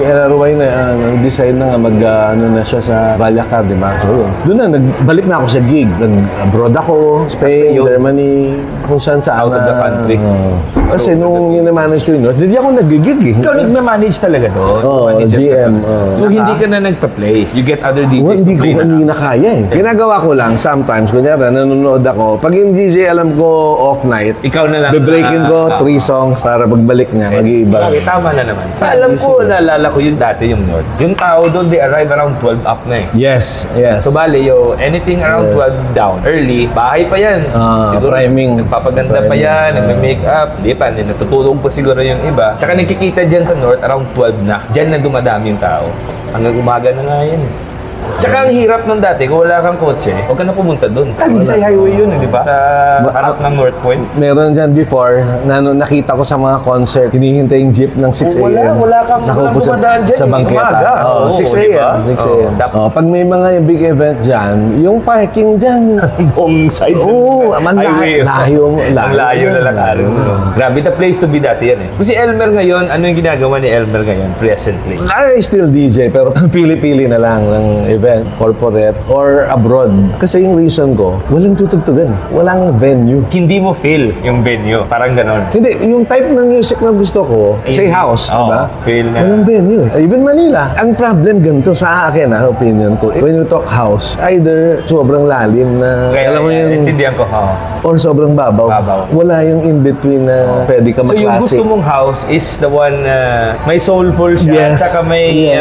S2: LRY na nag-decide na nga na siya sa Valyacar, di ba? So yun. Doon na, nagbalik na ako sa gig. Nag-abroad ako, Spain, Germany, kung saan
S1: out of the country.
S2: Kasi nung minamanage ko yung North, hindi ako nag-gig eh.
S1: Ikaw nag-manage talaga doon?
S2: GM.
S1: So hindi ka na nagpa-play? You get other DJs
S2: to play na? Hindi na kaya eh. Ginagawa ko lang, sometimes, kunyari, nanonood ako. Pag yung DJ alam ko off night,
S1: ikaw na lang.
S2: Be-breakin ko 3 songs para pagbalik niya, mag-iiba.
S1: Okay, tama na naman. Alam ko, naalala ko yung dati yung North. Yung tao doon, they arrive around 12 up na eh.
S2: Yes.
S1: So bali, anything around 12 down, early, bahay pa yan. Siguro,
S2: priming.
S1: Nagpapaganda pa yan, nagme-make up. Di pa, natutulog pa siguro yung iba. Tsaka nagkikita dyan sa North, around 12 na. Dyan na dumadami yung tao. Hanggang umaga na nga yan. Tsaka ang hirap ng dati, kung wala kang kotse, huwag ka na pumunta doon. Talisay Highway yun, di ba? Sa harap ng North Point.
S2: Meron dyan before, nakita ko sa mga concert, hinihintay yung jeep ng 6 a.m.
S1: Wala kang dumadaan dyan.
S2: Sa bangketa. 6 a.m. 6 a.m. Pag may mga big event dyan, yung parking dyan.
S1: Buong side.
S2: Layo
S1: na lang. Grabe, the place to be dati yan eh. Kasi Elmer ngayon, ano yung ginagawa ni Elmer ngayon, presently?
S2: I still DJ, pero pili-pili na lang ng event, corporate, or abroad. Kasi yung reason ko, walang tutugtugan. Walang venue.
S1: Hindi mo feel yung venue. Parang ganon.
S2: Hindi. Yung type ng music na gusto ko, say house, diba?
S1: Feel na.
S2: Walang venue. Even Manila. Ang problem ganito sa akin, opinion ko. When you talk house, either sobrang lalim na,
S1: alam mo yung intindihan ko,
S2: or sobrang babaw. Wala yung in-between na pwede ka mag-classic.
S1: So yung gusto mong house is the one may soulful siya, saka may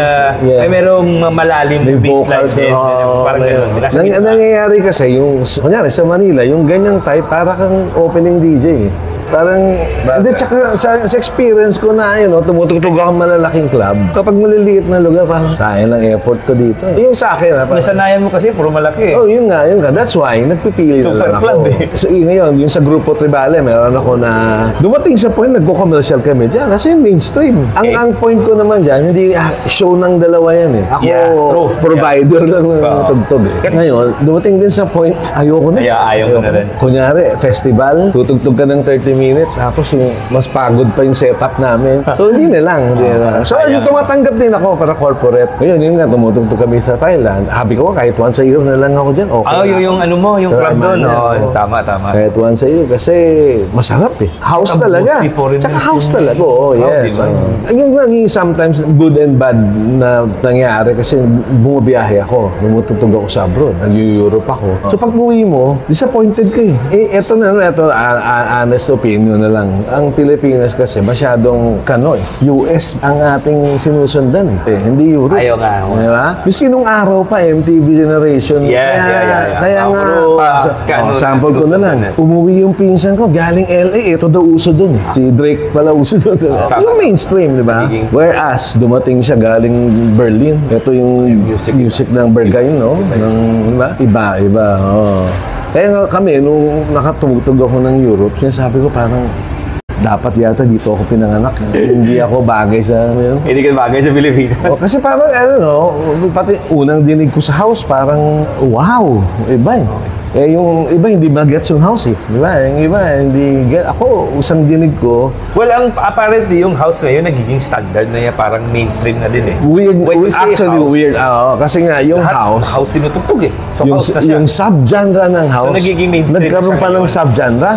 S1: merong malalim na baseline din. Parang gano'n.
S2: Nangyayari kasi, kunyari sa Manila, yung ganyang type, para kang opening DJ. Parang, hindi, tsaka sa experience ko na, tumutugtog ako malalaking club. Kapag maliliit na lugar, parang sayang lang effort ko dito. Yung sa akin,
S1: Nasanayan mo kasi, puro malaki.
S2: Oh, yun nga. That's why, nagpipili na lang ako.
S1: Super club
S2: So, ngayon, yung sa Grupo Tribale, meron ako na, dumating sa point, nagko-commercial kami dyan. Kasi mainstream. Ang point ko naman dyan, hindi show ng dalawa yan eh. Ako, provider ng tugtog eh. Ngayon, dumating din sa point, ayoko na.
S1: Ayaw mo na rin.
S2: Kunyari, festival, tutugtog ka ng 30 minutes, tapos yung mas pagod pa yung setup namin. So, hindi na lang. So, tumatanggap din ako para corporate. Ngayon, yun nga, tumutugtog kami sa Thailand. Happy ko, kahit once a year na lang ako dyan. Okay
S1: yung ano mo, yung club doon. Tama.
S2: Kahit once a year, kasi masarap eh. House talaga. Tsaka house talaga. Oo, yes. Yung naging sometimes good and bad na nangyari kasi bumabiyahe ako. Lumutugtog ako sa abroad. Nag-Europe ako. So, pag uwi mo, disappointed ka eh. Ito honest opinion na lang. Ang Pilipinas kasi masyadong US ang ating sinusundan eh. Hindi Europe.
S1: Ayaw nga.
S2: Diba? Miski nung araw pa, MTV Generation. Kaya nga, sample ko na lang. Umuwi yung pinsan ko, galing LA, ito daw uso dun eh. Si Drake pala uso dun. Yung mainstream, di ba? Whereas, dumating siya galing Berlin. Ito yung music ng Berghain, no? Iba. Kaya nga kami, nung nakatumutog ako ng Europe, sinasabi ko parang, dapat yata dito ako pinanganak. Hindi ako bagay sa...
S1: Hindi ka bagay sa Pilipinas.
S2: Kasi parang, pati unang dinig ko sa house, parang, wow, iba eh. Yung iba hindi mag-gets yung house eh. Di ba? Yung iba hindi get. Ako, usang dinig ko.
S1: Well, apparently yung house ngayon nagiging standard na yan. Parang mainstream na din eh.
S2: Weird. Actually, house, weird. Kasi nga, yung house
S1: sinutugtog eh. So,
S2: house na siya. Yung subgenre ng house.
S1: So, nagiging mainstream.
S2: Nagkaroon pa ng subgenre.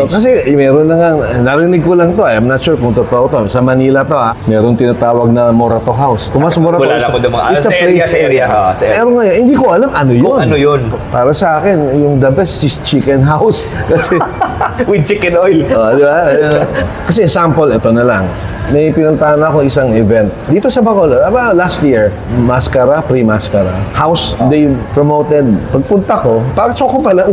S2: Kasi meron na nga, narinig ko lang to. I'm not sure kung totoo to. Sa Manila to meron tinatawag na Morato House. Tomas Morato.
S1: Wala lang ko mga
S2: it's a place.
S1: Area.
S2: Pero ngayon, hindi ko alam ano yun.
S1: Kung ano yun.
S2: Para sa akin, yung the best is chicken house. Kasi
S1: with chicken oil.
S2: Di ba? Kasi sample, ito na lang. May pinuntahan ako isang event. Dito sa Bacolod, last year, Mascara, pre-Mascara. House, they promoted. Pagpunta ko, pasok ko pala,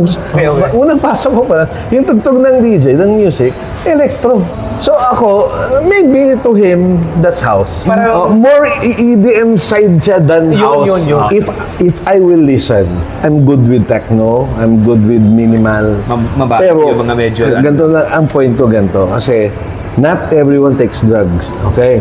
S2: unang pasok ko pala, yung tugtog ng DJ, ng music, electro. So ako, maybe to him, that's house. More EDM side siya than house.
S1: Yun.
S2: If I will listen, I'm good with techno, I'm good with minimal.
S1: Pero yung mga medyo
S2: ganito na ang point ko ganito. Kasi not everyone takes drugs. Okay?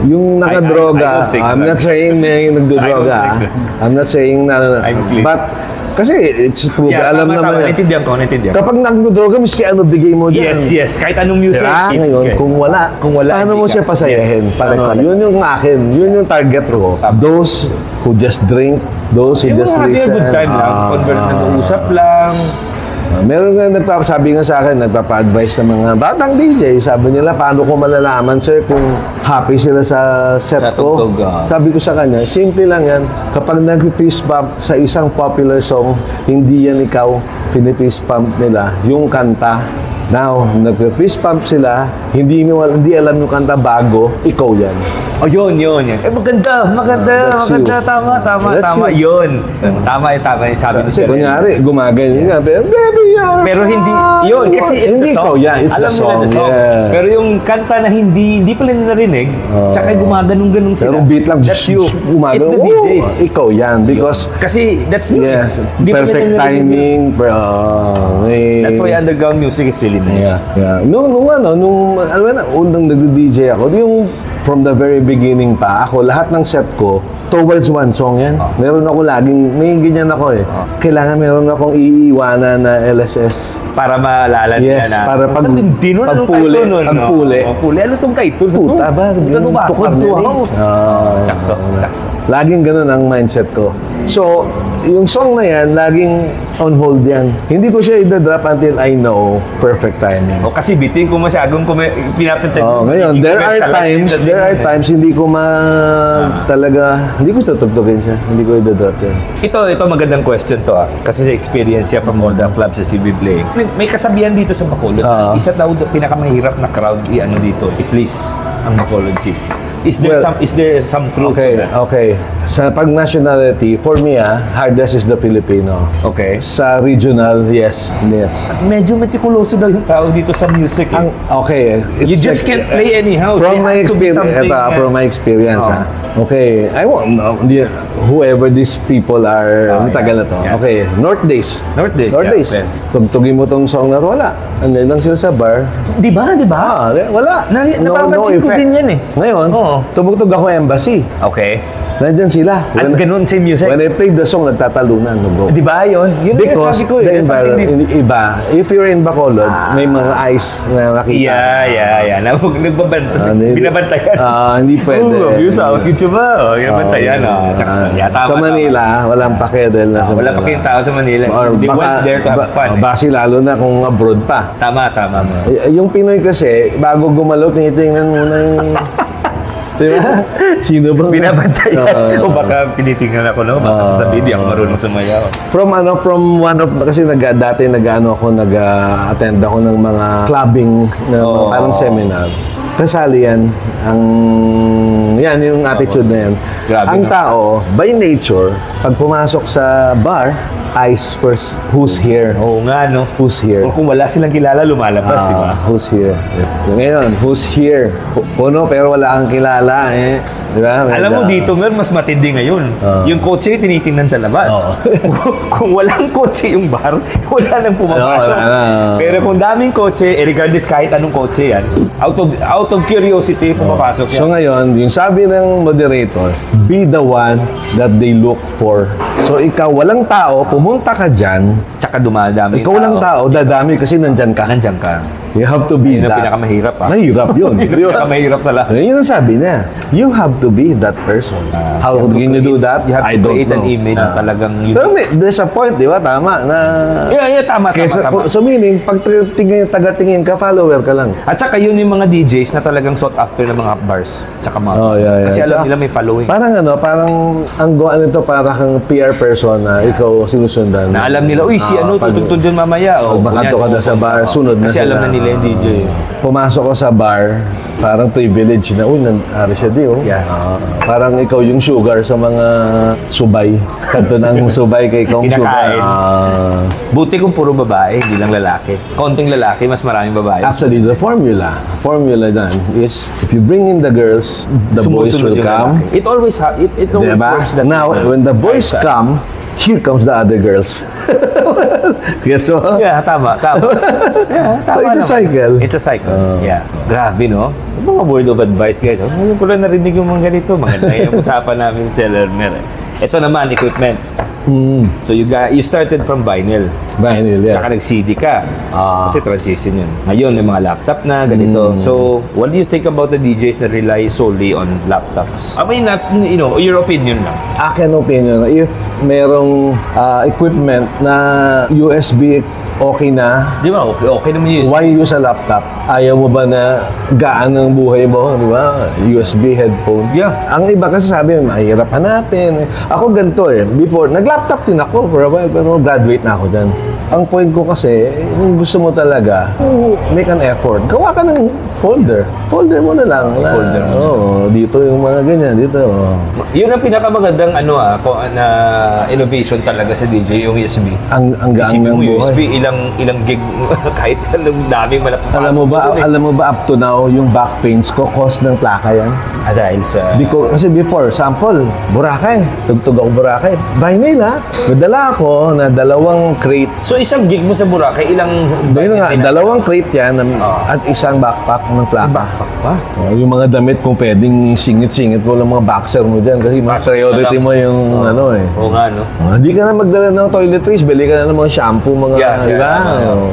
S2: Yung nakadroga, I'm not saying may nagdodroga. I'm not saying na, but kasi it's proven, alam naman yan.
S1: Naintindihan ko.
S2: Kapag nagdodroga, miski ano bigay mo dyan.
S1: Yes. Kahit anong music.
S2: Ngayon, kung wala, paano mo siya pasayahin? Yun yung akin. Yun yung target ko. Those who just drink, those who just listen.
S1: Good time lang. Nag-uusap lang.
S2: Meron nga sabi nga sa akin, nagpapa-advise ng mga batang DJ. Sabi nila, paano ko malalaman, sir, kung happy sila sa set ko? Sabi ko sa kanya, simple lang yan. Kapag nag-fist bump sa isang popular song, hindi yan ikaw, pinipist pump nila, yung kanta. Now, nag-fist pump sila, hindi alam yung kanta bago, ikaw yan.
S1: Yun. Maganda. Tama. Yun. Tama yung sabi
S2: Kasi kunyari, gumagayon nga, baby,
S1: pero hindi, yun, kasi it's the song.
S2: It's the song. Yeah.
S1: Pero yung kanta na hindi pala narinig, tsaka gumaganong-ganong sila.
S2: Pero beat lang,
S1: that's you. It's the DJ.
S2: Ikaw yan, because...
S1: Kasi that's you.
S2: Yes, perfect timing.
S1: That's why underground music is really nice.
S2: Yeah. Nung unang nag-DJ ako, yung from the very beginning pa, ako, lahat ng set ko, towards one song yan. Meron ako laging, may ganyan ako eh. Kailangan meron akong iiwanan na LSS.
S1: Para maalala nila na.
S2: Yes, para pagpuli.
S1: Ano itong title?
S2: Puta ba? Tukar nila.
S1: Sakto.
S2: Laging ganun ang mindset ko. So, yung song na yan, laging on hold yan. Hindi ko siya i-drop until I know perfect timing.
S1: Kasi bitin ko masyadong pinapintag.
S2: Ngayon, there are times hindi ko talaga, hindi ko tutugtugin siya. Hindi ko i-drop yan. Ito
S1: magandang question to kasi sa experience siya from all the clubs sa CB Play. May kasabihan dito sa Bacolod. Isa daw pinakamahirap na crowd dito, i-please ang Bacolod Chief. Is there some truth to that?
S2: Okay. Sa pag nationality, for me hardest is the Filipino.
S1: Okay.
S2: Sa regional, yes.
S1: Medyo metikuloso daw yung tao dito sa music.
S2: Okay.
S1: You just can't play anyhow.
S2: From my experience, Okay. I won't know. Whoever these people are, matagal na to.
S1: Yeah.
S2: Okay. North Days.
S1: Yeah.
S2: Tugtugin mo tong song na wala. Andun lang sila sa bar.
S1: Di ba?
S2: Wala.
S1: Napapansin ko din yan eh.
S2: Ngayon, tumugtog ako Embassy.
S1: Okay.
S2: Nandyan sila.
S1: At ganun sa music.
S2: When I played the song, nagtatalunan.
S1: Di ba yun? Yun
S2: Because
S1: sabi ko,
S2: the environment, iba. If you're in Bacolod, may mga eyes na nakita.
S1: Yeah. Binabantayan.
S2: Hindi pwede.
S1: Abuse out. Ito ba? Binabantayan.
S2: Sa Manila, walang pake dahil nasa Manila.
S1: Walang pake yung tao sa Manila. They went there to have fun.
S2: Basi lalo na kung abroad pa.
S1: Tama.
S2: Yung Pinoy kasi, bago gumalaw, tinitingnan muna yung... Diba? Sino ba?
S1: Binabantayan. O baka pinitingnan ako, no? Baka sasabihin, di ako marunong sumayaw.
S2: Kasi dati nag-attend ako ng mga clubbing, parang seminar. Kasali yan, yung attitude na yan.
S1: Grabe,
S2: ang tao, by nature, pag pumasok sa bar, eyes first, who's here?
S1: Oo nga, no?
S2: Who's here?
S1: Kung wala silang kilala, lumalabas, di ba?
S2: Who's here? Ngayon, who's here? Puno, pero wala kang kilala, Di ba?
S1: Alam mo dito, mas matindi ngayon. Yung kotse, tinitingnan sa labas. Kung walang kotse yung bar, wala nang pumapasok. Pero kung daming kotse, regardless kahit anong kotse yan, out of curiosity, pumapasok yan.
S2: So ngayon, yung sabi ng moderator, be the one that they look for. So ikaw, walang tao, pumunta ka dyan,
S1: tsaka dumadami
S2: ikaw lang tao, dadami kasi nandyan ka. You have to be
S1: yun
S2: that.
S1: Yun ang pinakamahirap,
S2: Mahirap yun.
S1: Yun ang pinakamahirap sa lahat.
S2: Yun ang sabi niya. You have to be that person. How can you do that?
S1: You have to create an image na talagang yun.
S2: Pero there's a point, di ba? Tama na...
S1: Yeah, tama.
S2: So meaning, pag taga-tingin ka, follower ka lang.
S1: At saka yun yung mga DJs na talagang sought after ng mga bars. Tsaka mga... Kasi alam nila may following.
S2: Parang ang goan nito, parang kang PR person na ikaw sinusundan.
S1: Na alam nila, uy, si tutugtog dyan mamaya.
S2: Pag makato ka na sa bar, sunod na sila.
S1: Kasi alam na nila yung DJ.
S2: Pumasok ko sa bar, parang privilege na, nangyari siya di, parang ikaw yung sugar sa mga subay. Kanto ng subay kay ikaw sugar.
S1: Buti kung puro babae, hindi lang lalaki. Konting lalaki, mas maraming babae.
S2: Actually, the formula dan is, if you bring in the girls, the boys will come.
S1: It always works that
S2: now, when the boys come, here comes the other girls. Guess what?
S1: Yeah, tama.
S2: So it's a cycle.
S1: It's a cycle. Yeah. Grabe, no? Yung mga word of advice, guys. Ngayon ko lang narinig yung mga ganito. Maganda yung usapan namin sa Lerner. Ito naman, equipment. So you started from vinyl.
S2: Yes.
S1: Tsaka nag-CD ka. Kasi transition yun. Ngayon, may mga laptop na, ganito. So, what do you think about the DJs na rely solely on laptops? I mean, your opinion lang.
S2: Akin opinion, if merong equipment na USB okay na.
S1: Di ba? Okay naman yung USB.
S2: Why use a laptop? Ayaw mo ba na gaan ng buhay mo? Di ba? USB headphone.
S1: Yeah.
S2: Ang iba kasi sabi, mahirap hanapin. Ako ganito Before, nag-laptop din ako for a while, pero graduate na ako dyan. Ang point ko kasi, kung gusto mo talaga, make an effort. Gawa ka ng folder. Folder mo na lang.
S1: Folder mo.
S2: Dito yung mga ganyan. Dito.
S1: Yun ang pinakamagandang na innovation talaga sa DJ, yung USB.
S2: Ang gaan ng buhay.
S1: USB, ilang gig, kahit anong daming malapit.
S2: Alam mo ba up to now, yung back pains ko, cause ng plaka yan?
S1: Dahil sa...
S2: Kasi before, sample, Boracay. Tugtog ako Boracay. Vinyl Nadala ako na 2 crate.
S1: So isang gig mo sa Boracay, ilang...
S2: Ayun nga, 2 crate yan at isang backpack ng plaka.
S1: Backpack pa?
S2: Yung mga damit kung pwedeng singit-singit mo lang mga boxer mo dyan kasi mas priority mo yung
S1: Oo nga, no?
S2: Hindi ka na magdala ng toiletries, bili ka na ng mga shampoo, mga diba?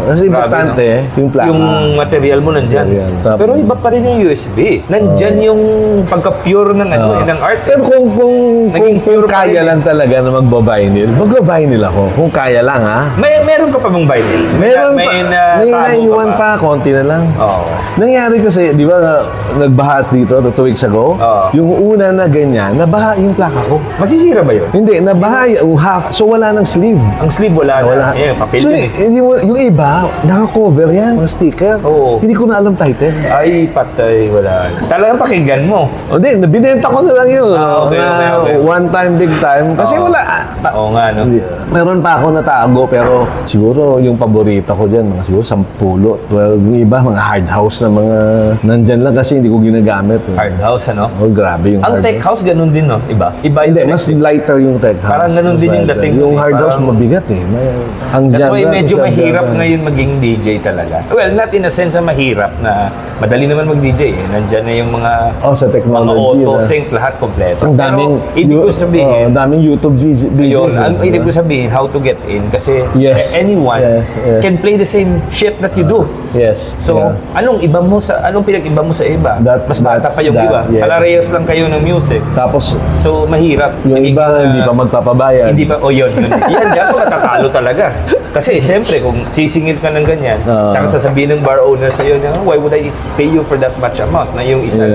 S2: Kasi importante, yung plaka.
S1: Yung material mo nandyan. Pero iba pa rin yung USB. Nandyan yung pagka-pure ng ng art.
S2: Pero kung kaya lang talaga na magba-vinyl ako. Kung kaya lang
S1: Meron ka pa bang vinyl?
S2: May naiwan pa, konti na lang. Nangyari kasi, di ba, nagbaha dito 2 weeks ago? Yung una na ganyan, nabaha yung plaka ko.
S1: Masisira ba yun?
S2: Hindi, nabaha yung half. So, wala ng sleeve.
S1: Ang sleeve wala na.
S2: Wala.
S1: Papel
S2: So,
S1: din.
S2: hindi mo, yung iba, naka-cover yan, mga sticker.
S1: Oo.
S2: Hindi ko na alam title.
S1: Ay, patay, wala. Talagang pakinggan mo.
S2: O di, binenta ko na lang yun.
S1: Okay.
S2: One time, big time. Kasi wala.
S1: Oo nga, no?
S2: Meron pa ako natago, pero siguro yung paborito ko dyan, mga siguro 10, 12. Yung iba, mga hard house na mga nandyan lang kasi hindi ko ginagamit.
S1: Hard house, ano?
S2: Oh, grabe yung
S1: Ang
S2: hard
S1: tech house, ganun din, no? Iba?
S2: Hindi, mas lighter yung tech house.
S1: Parang ganun din yung
S2: lighter.
S1: dating.
S2: Yung hard house, mabigat eh.
S1: That's why medyo mahirap ngayon maging DJ talaga. Well, not in a sense na mahirap na madali naman mag-DJ eh. Nandyan na yung mga
S2: sa technology.
S1: Mga auto-sync, lahat kompleto.
S2: Ang daming,
S1: ibig ko sabihin,
S2: ang daming YouTube DJs.
S1: Yun, ang ibig ko sabihin, how to get in. Kasi anyone can play the same shit that you do.
S2: Yes.
S1: So, anong pinag-iba mo sa iba? Mas bata pa yung iba. Palarehas lang kayo ng music.
S2: Tapos,
S1: so, mahirap.
S2: Yung iba, hindi pa magpapabayad.
S1: Hindi pa, yun. Yan, dyan ko natatalo talaga. Kasi, siyempre, kung sisingil ka ng ganyan, tsaka sasabihin ng bar owner sa'yo, why would I pay you for that much amount? Na yung isa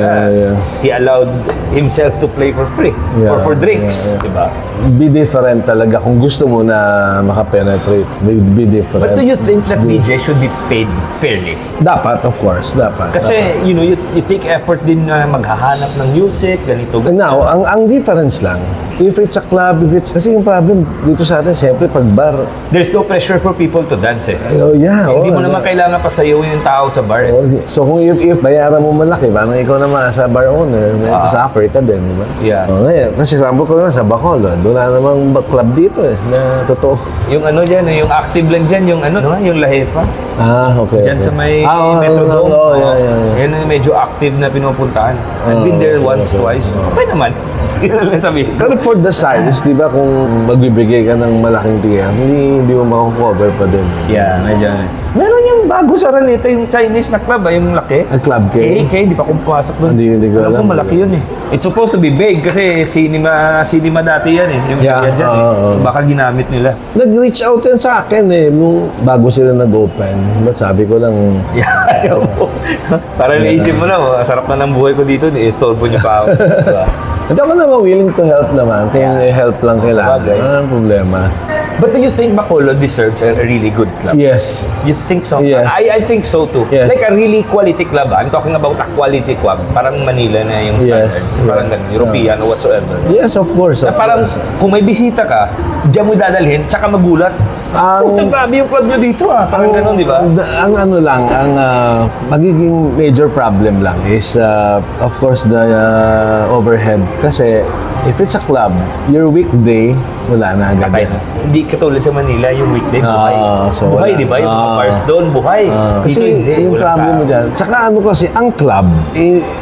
S1: he allowed himself to play for free or for drinks. Diba?
S2: Be different talaga. Kung gusto mo na makapenetrate, be different.
S1: But do you think that DJ should be paid fairly?
S2: Dapat, of course. Dapat.
S1: Kasi, you take effort din na maghahanap ng music, ganito.
S2: Now, ang difference lang, if it's a club, kasi yung problem dito sa atin, siyempre, pag bar.
S1: There's no pressure for people to dance eh.
S2: Hindi
S1: mo naman kailangan pasayaw yung tao sa bar eh.
S2: So, kung if bayaran mo malaki, parang ikaw naman sa bar owner, sa Africa din, di ba?
S1: Yeah.
S2: Ngayon, kasi sample ko na sa Bacolod, wala namang club dito eh, na totoo.
S1: Yung dyan, yung active lang dyan, yung yung Lahefa.
S2: Okay.
S1: Dyan sa may Metrodome. Yan yung medyo active na pinupuntahan. I've been there once, twice. Okay naman. Yun lang sabihin.
S2: Pero for the size, di ba, kung magbibigay ka ng malaking tiyan, hindi mo makakover pa din.
S1: Yeah, medyo. Meron yung bago sa Ranita, yung Chinese na club, yung laki.
S2: Ang club K?
S1: Hindi pa kung pumasok doon.
S2: Hindi ko alam.
S1: Alam ko, malaki yun eh. It's supposed to be big kasi cinema dati yan eh. Yung dyan eh. Baka ginamit nila.
S2: Nag-reach out yan sa akin eh, nung bago sila nag-open. But sabi ko lang...
S1: Ayaw po. Para naisip mo na, sarap na ng buhay ko dito, i-stolbo niyo pa ako. Diba?
S2: At ako naman willing to help naman. Kung help lang kailangan. Ano ang problema?
S1: But do you think Bacolod deserves a really good club?
S2: Yes.
S1: You think so?
S2: Yes.
S1: I think so too.
S2: Yes.
S1: Like a really quality club. I'm talking about a quality club. Parang Manila na yung standards. Parang European or whatsoever.
S2: Yes, of course.
S1: Na parang kung may bisita ka, diyan mo dadalhin, tsaka magulat. Grabe yung club nyo dito Parang ganun, di ba?
S2: Ang ano lang, ang magiging major problem lang is, of course, the overhead. Kasi, if it's a club, your weekday, wala na agad.
S1: Hindi katulad sa Manila, yung weekday, buhay. Buhay, di ba? Yung mga bars doon, buhay.
S2: Kasi yung problem mo dyan. Tsaka ano kasi, ang club,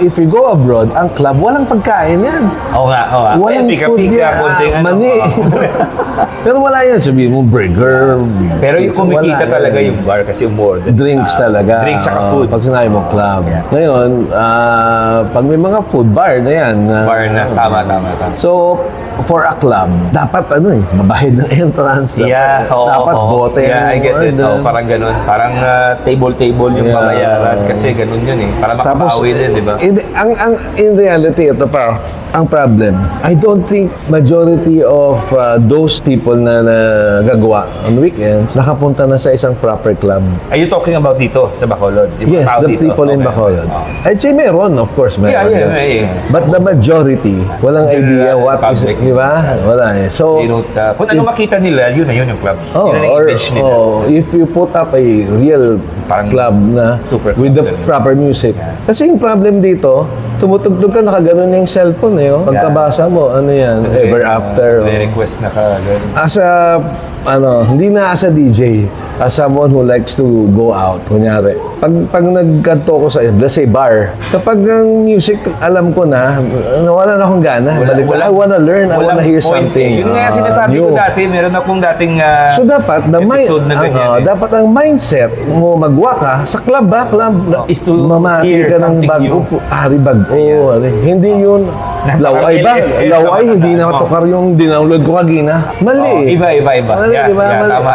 S2: if you go abroad, ang club, walang pagkain yan.
S1: Oo nga.
S2: Walang food yan. Mani. Pero wala yan. Sabihin mo, burger.
S1: Pero yung kumikita talaga yung bar kasi more
S2: drinks talaga.
S1: Drinks tsaka food.
S2: Pag sinabi mo club. Ngayon, pag may mga food, bar na yan.
S1: Bar na. Tama.
S2: So, for a club, dapat mabahid ng entrance. Dapat bote.
S1: Yeah, I get it. Parang ganun. Parang table yung pamayaran. Kasi ganun yun eh. Para makabawi din, di ba?
S2: In reality, ito pa, ang problem, I don't think majority of those people na nagagawa on weekends nakapunta na sa isang proper club.
S1: Are you talking about dito, sa Bacolod?
S2: Yes, the people in Bacolod. I'd say meron, of course, meron.
S1: Yeah.
S2: But the majority, walang idea what is, di ba? Wala eh. So,
S1: kung ano makita nila, yun yung club.
S2: If you put up a real club na with the proper music. Kasi yung problem dito, tumutugtog ka, nakaganon yung cellphone eh. Pagkabasa mo, ano yan, ever after.
S1: May request na ka.
S2: As a, hindi na as a DJ, as someone who likes to go out, kunyari. Pag nagkanto ko sa, let's say, bar, kapag ang music, alam ko na, wala na akong gana. I wanna learn, I wanna hear something.
S1: Yun nga sinasabi ko dati, meron akong dating
S2: so dapat,
S1: episode na ganyan.
S2: Dapat ang mindset mo magwa ka sa club
S1: is to
S2: mamati ka ng bago. Hindi yun. Laway ba? Laway, hindi nakatukar yung dinownload ko kagina. Mali.
S1: Iba.
S2: Mali, diba?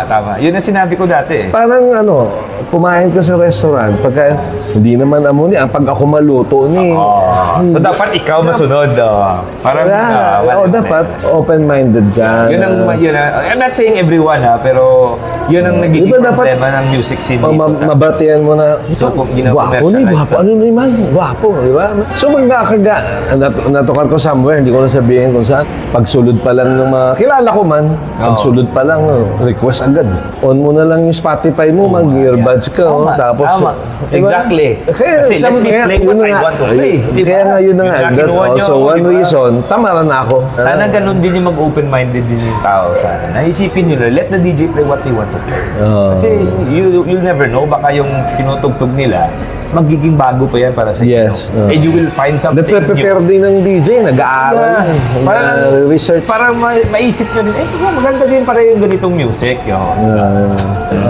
S1: Tama. Yun ang sinabi ko dati eh.
S2: Parang kumain ka sa restaurant, pagka hindi naman amo ni, pag ako maluto ni.
S1: So dapat ikaw masunod. Parang
S2: dapat open-minded ka.
S1: I'm not saying everyone pero yun ang nagiging problema ng music scene dito.
S2: Mabatian mo na, gwapo ni, gwapo. Ano naman? Gwapo, di ba? So natukan ko somewhere, hindi ko na sabihin kung saan. Pagsulod pa lang ng mga, kilala ko man, pagsulod pa lang, request agad. On mo na lang yung Spotify mo, mag-earbuds ka. Tapos,
S1: exactly.
S2: Kasi
S1: let me play what I want to play.
S2: Kaya nga yun na nga. That's also one reason. Tama rin ako.
S1: Sana ganun din yung mag-open-minded din yung tao. Sana. Naisipin nyo na, let the DJ play what they want to play. Kasi you'll never know, baka yung pinutugtog nila, magiging bago pa yan para sa inyo.
S2: Yes.
S1: And you will find something new.
S2: Nagpe-prepare din ng DJ, nag-aaral. Research.
S1: Parang maisip nyo din, maganda din para yung ganitong music.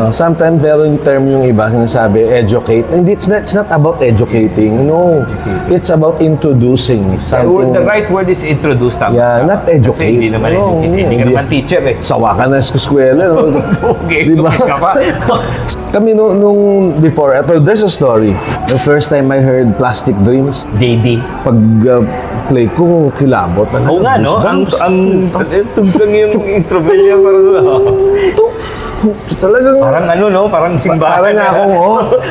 S2: Sometimes meron yung term yung iba, sinasabi, educate. And it's not about educating. No. It's about introducing something.
S1: The right word is introduce.
S2: Yeah, not educate.
S1: Kasi hindi naman educate. Hindi ka naman teacher eh.
S2: Sawa ka na sa eskwela.
S1: Okay, diba?
S2: Kami nung before, there's a story. The first time I heard Plastic Dreams,
S1: JD.
S2: Pag play ko, kilabot.
S1: Oo nga, no? Ang tugtong yung instrument niya
S2: talagang
S1: parang parang simbahan.
S2: Parang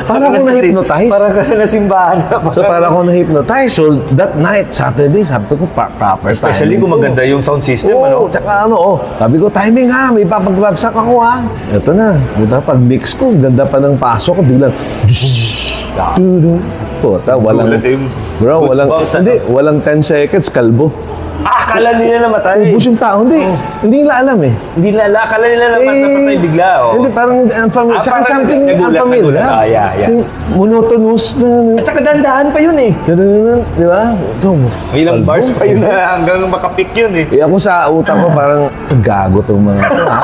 S2: parang ako na-hypnotize.
S1: Parang kasi na simbahan.
S2: So parang ako na-hypnotize. So that night, Saturday, sabi ko, proper
S1: especially kung maganda yung sound system,
S2: tsaka sabi ko, timing ha, may papagbagsak ako ha. Ito na, pag mix ko, ganda pa ng paso ko, biglang, walang 10 seconds, kalbo.
S1: Akala nila namatay.
S2: Ubus yung tao. Hindi nila alam eh.
S1: Hindi nila, akala nila namatay bigla.
S2: Hindi, parang tsaka something unfamiliar. Monotonous na.
S1: At saka dandahan pa yun eh.
S2: Di ba?
S1: May ilang bars pa yun hanggang makapik yun eh.
S2: Ako sa utak ko parang, gago itong mga ito ha.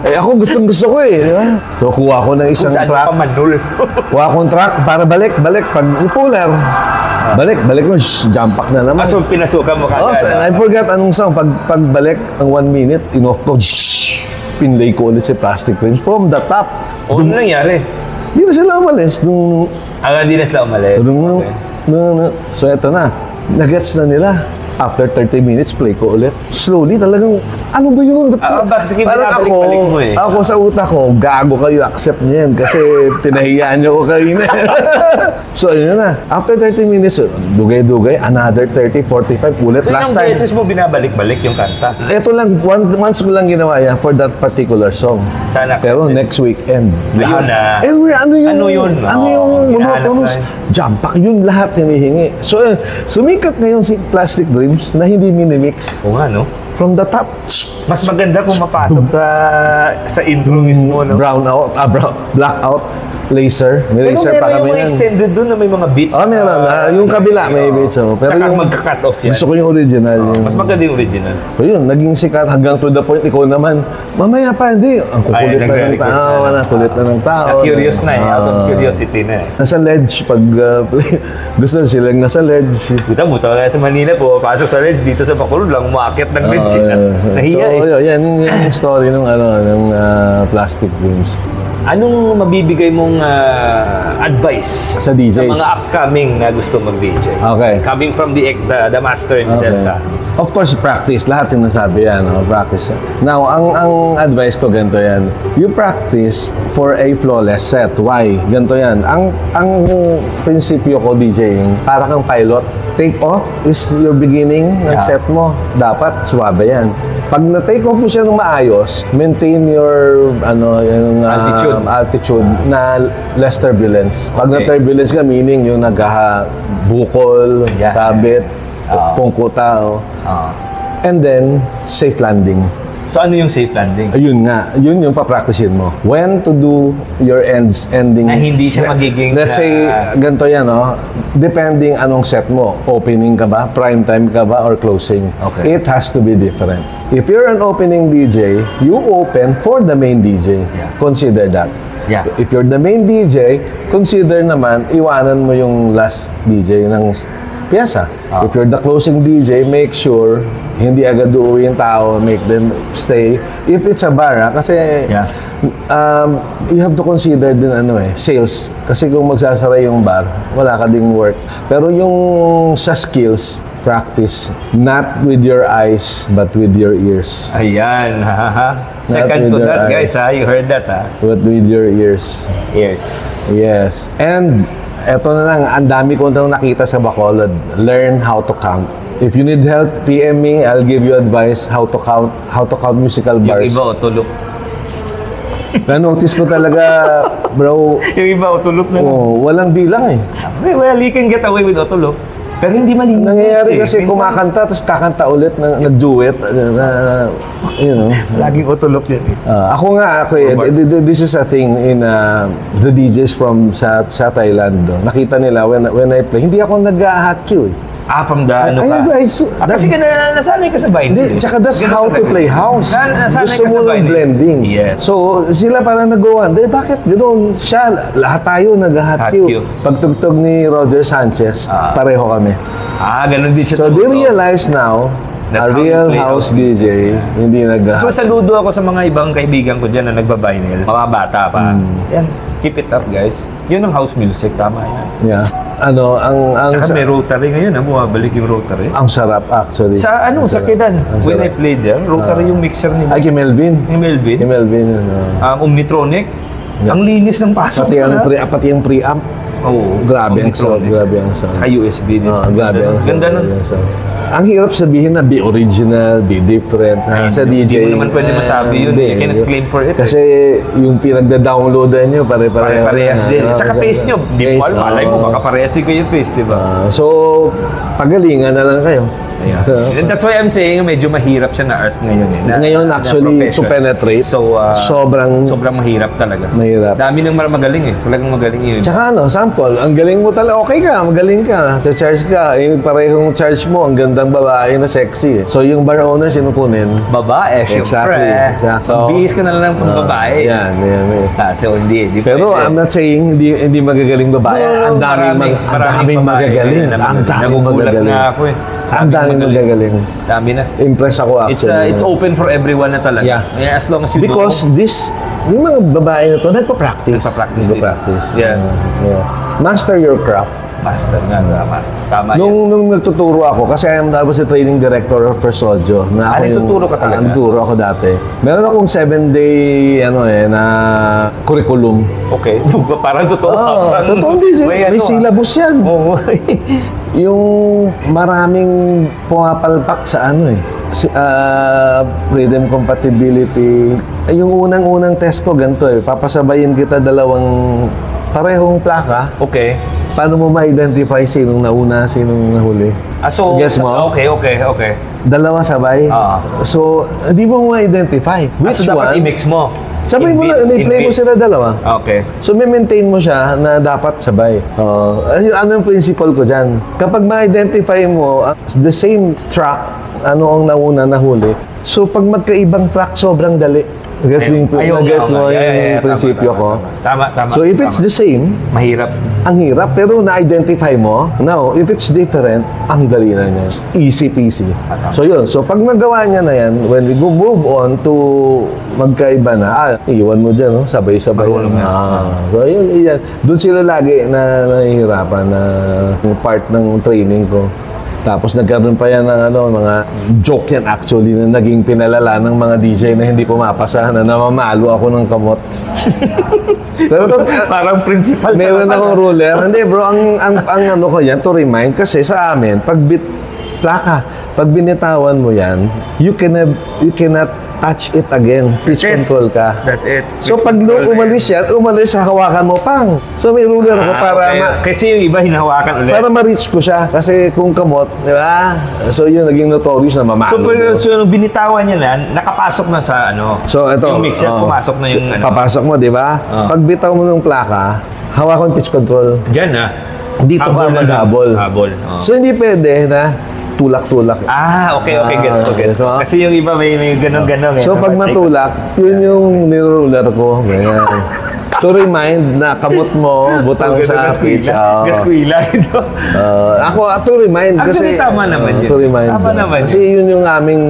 S2: Ako gustong-gusto ko eh, di ba? So, kuha ko ng isang track.
S1: Kung saan pa manul.
S2: Kuha ko ng track para balik. Pag puller, balik mo, jump pack na naman.
S1: So, pinasukan mo kagad.
S2: I forgot anong song. Pagbalik, ang 1 minute, in-off ko, pinlay ko ulit si Plastic Dreams from the top.
S1: Ano nangyari?
S2: Hindi na sila umalis.
S1: Hindi na sila umalis.
S2: So, eto na. Nagets na nila. After 30 minutes, play ko ulit. Slowly, talagang, ano ba yun?
S1: Parang
S2: ako sa utak ko, gago kayo, accept niyo yan. Kasi tinahiyaan niyo ko kayo na. So, yun na. After 30 minutes, dugay-dugay, another 30, 45, ulit.
S1: So,
S2: last time.
S1: beses mo binabalik-balik yung kanta?
S2: Ito lang, once ko lang ginawa yan for that particular song.
S1: Sana.
S2: Pero next weekend,
S1: lahat.
S2: Ano yung monotonous? Jump pack, yun lahat hinihingi. So, sumikat ngayon si Plastic Dreams na hindi minimix.
S1: Oo nga, no?
S2: From the top.
S1: Mas maganda kung mapasok sa intro mismo, no?
S2: Black out. Laser. May laser pa kami.
S1: Pero meron yung extended doon na may mga beats.
S2: Meron. Yung kabila may beats. Pero
S1: tsaka
S2: yung
S1: magka-cut off yan.
S2: Gusto ko yung original.
S1: Mas maganda yung original.
S2: Pero yun, naging sikat hanggang to the point. Ikaw naman, mamaya pa, hindi. Ang kukulit na ng tao. Kulit na ng tao.
S1: Curious na eh. Out of curiosity na eh.
S2: Nasa ledge. Pag gusto silang nasa ledge.
S1: Kita mo, tayo sa Manila po, pasok sa ledge, dito sa Bacolod lang, umakit ng ledge. Nahiya eh.
S2: So, yan yung story ng Plastic Dreams.
S1: Anong mabibigay mong advice
S2: sa DJs?
S1: Sa mga upcoming na gusto mag-DJ?
S2: Okay.
S1: Coming from the master himself.
S2: Okay. Of course, practice. Lahat sinasabi yan. Practice. Now, ang advice ko ganito yan. You practice for a flawless set. Why? Ganito yan. Ang prinsipyo ko DJing, para kang pilot. Take off is your beginning ng set mo. Dapat suwabe yan. Pag na-take off mo siya ng maayos, maintain your altitude na less turbulence. Pag na-turbulence ka, meaning yung bukol, sabit, pungkuta. And then, safe landing.
S1: So ano yung safe landing?
S2: Ayun nga, yun yung papracticein mo. When to do your ending.
S1: Na hindi siya magiging...
S2: Let's say, ganito yan, depending anong set mo. Opening ka ba? Prime time ka ba? Or closing?
S1: Okay.
S2: It has to be different. If you're an opening DJ, you open for the main DJ. Yeah. Consider that.
S1: Yeah.
S2: If you're the main DJ, consider naman, iwanan mo yung last DJ ng piyesa. If you're the closing DJ, make sure hindi agad uuwi yung tao, make them stay. If it's a bar, kasi you have to consider din sales. Kasi kung magsasara yung bar, wala ka ding work. Pero yung sa skills, practice. Not with your eyes, but with your ears.
S1: Ayan, Second to that, guys, you heard that,
S2: But with your ears.
S1: Ears.
S2: Yes. And eto na lang, ang dami ko nang nakita sa Bacolod. Learn how to count. If you need help, PM me. I'll give you advice how to count musical bars.
S1: Yung iba, tulog.
S2: Na-notice ko talaga, bro.
S1: Yung iba, tulog na lang.
S2: Walang bilang
S1: Well, you can get away with otulog. Pero hindi malinis.
S2: Nangyayari kasi kumakanta, tapos kakanta ulit, nag-duet,
S1: Laging utulok yan.
S2: Ako this is a thing in the DJs from sa Thailand. Nakita nila when I play, hindi ako nag-hot cue.
S1: From the kasi nasanay ka sa vinyl.
S2: Tsaka that's how to play house. Gusto mo ng blending.
S1: Yes.
S2: So, sila parang nag-go bakit ganoon siya? Lahat tayo nag-hot cue. Pagtugtog ni Roger Sanchez, pareho kami.
S1: Ganun din siya.
S2: So, they realize now, a real house DJ, hindi nag-hot.
S1: So, saludo ako sa mga ibang kaibigan ko dyan na nagba-vinyl. Mga bata pa. Yan. Keep it up, guys. Yun ang house music, tama yan.
S2: Yeah.
S1: Tsaka may rotary ngayon, bumabalik yung rotary.
S2: Ang sarap, actually.
S1: Sa Kedan, when I played there, rotary yung mixer ni
S2: Melvin.
S1: Ni Melvin.
S2: Ni Melvin.
S1: Omnitronic. Ang linis ng pasok.
S2: Pati yung preamp. Grabe ang sound.
S1: USB din.
S2: Grabe ang sound.
S1: Ganda nun.
S2: Ang hirap sabihin na be original, be different. Sa DJ.
S1: Hindi mo naman pwede masabi yun. You cannot claim for it.
S2: Kasi yung pinagda-downloadan nyo,
S1: pare-parehas din. Tsaka taste nyo. Di mo, malay mo, baka parehas din kayo taste, di ba?
S2: So, pagalingan na lang kayo.
S1: That's why I'm saying medyo mahirap siya na art ngayon.
S2: Ngayon, actually, to penetrate, sobrang
S1: mahirap talaga.
S2: Mahirap.
S1: Dami nang magaling Talagang magaling yun.
S2: Tsaka sample, ang galing mo talaga. Okay ka, magaling ka. Sa-charge ka. Yung parehong charge mo, ang gandang babae na sexy. So, yung bar owner, sino kunin?
S1: Babae,
S2: exactly.
S1: So, bihis ka na lang ng babae.
S2: Yan.
S1: So, hindi
S2: pero I'm not saying hindi magagaling babae. Ang daming magagaling. Ang daming magagaling.
S1: Na ako
S2: Ang daming magagaling.
S1: Dami na.
S2: Impress ako actually.
S1: It's open for everyone na talaga. Yeah. As long as you
S2: because
S1: know.
S2: Yung mga babae na to, nagpa-practice.
S1: Yeah.
S2: Master your craft.
S1: Master nga, tama.
S2: Nung nagtuturo ako, kasi I was the training director of Persodio.
S1: Nagtuturo ka talaga?
S2: Nagtuturo ako dati. Meron akong 7-day na curriculum.
S1: Okay. Parang totoo.
S2: Totoo DJ. May syllabus yan. Yung maraming pumapalpak sa rhythm compatibility. Yung unang test ko ganito papasabayin kita dalawang parehong plaka.
S1: Okay.
S2: Paano mo ma-identify sinong nauna, sinong nahuli?
S1: So,
S2: guess mo?
S1: Okay.
S2: Dalawa sabay? So, hindi mo ma-identify. Which
S1: so
S2: one?
S1: dapat i-mix mo?
S2: Sabay mo na, i-play mo sila dalawa.
S1: Okay.
S2: So, may maintain mo siya na dapat sabay. Ano yung principle ko dyan? Kapag ma-identify mo the same track, ano ang nauna, nahuli. So, pag magkaibang track, sobrang dali. Gets mo yung prinsipyo ko?
S1: Tama.
S2: So, if it's the same,
S1: mahirap.
S2: Ang hirap, pero na-identify mo. Now, if it's different, ang dali na niya. Easy peasy. So, yun. So, pag nagawa niya na yan, when we go move on to magkaiba na, iwan mo dyan, sabay-sabay. So, yun. Doon sila lagi na nahihirapan na part ng training ko. Tapos nagkaroon pa yan ng mga joke yan actually na naging pinalala ng mga DJ na hindi pumapasa na namamalo ako ng kamot. Pero
S1: parang principal sa
S2: meron akong ruler. Hindi bro, ang ko yan to remind kasi sa amin, pag pag binitawan mo yan, you cannot touch it again. Pitch control ka.
S1: That's it.
S2: So pag umalis siya, hawakan mo pang. So may ruler ako para
S1: kasi yung iba hinahawakan ulit.
S2: Para ma-reach ko siya. Kasi kung kamot, di ba? So yun, naging notorious na mamalo.
S1: So yung binitawan niya lang, nakapasok na sa
S2: So ito.
S1: Yung mixer, pumasok na yung
S2: papasok mo, di ba? Pag bitaw mo ng plaka, hawakan pitch control.
S1: Diyan na.
S2: Dito ka mag-habol. So hindi pwede na tulak-tulak.
S1: Okay. Gets mo. Kasi yung iba may ganun-ganun.
S2: So pag matulak, yun yung niruler ko. Ganyan. To remind na kamot mo, butang sa pitch.
S1: Gaskwila ito.
S2: Ako, to remind
S1: Actually,
S2: kasi...
S1: tama naman yun.
S2: To remind.
S1: Tama naman
S2: kasi yun yung aming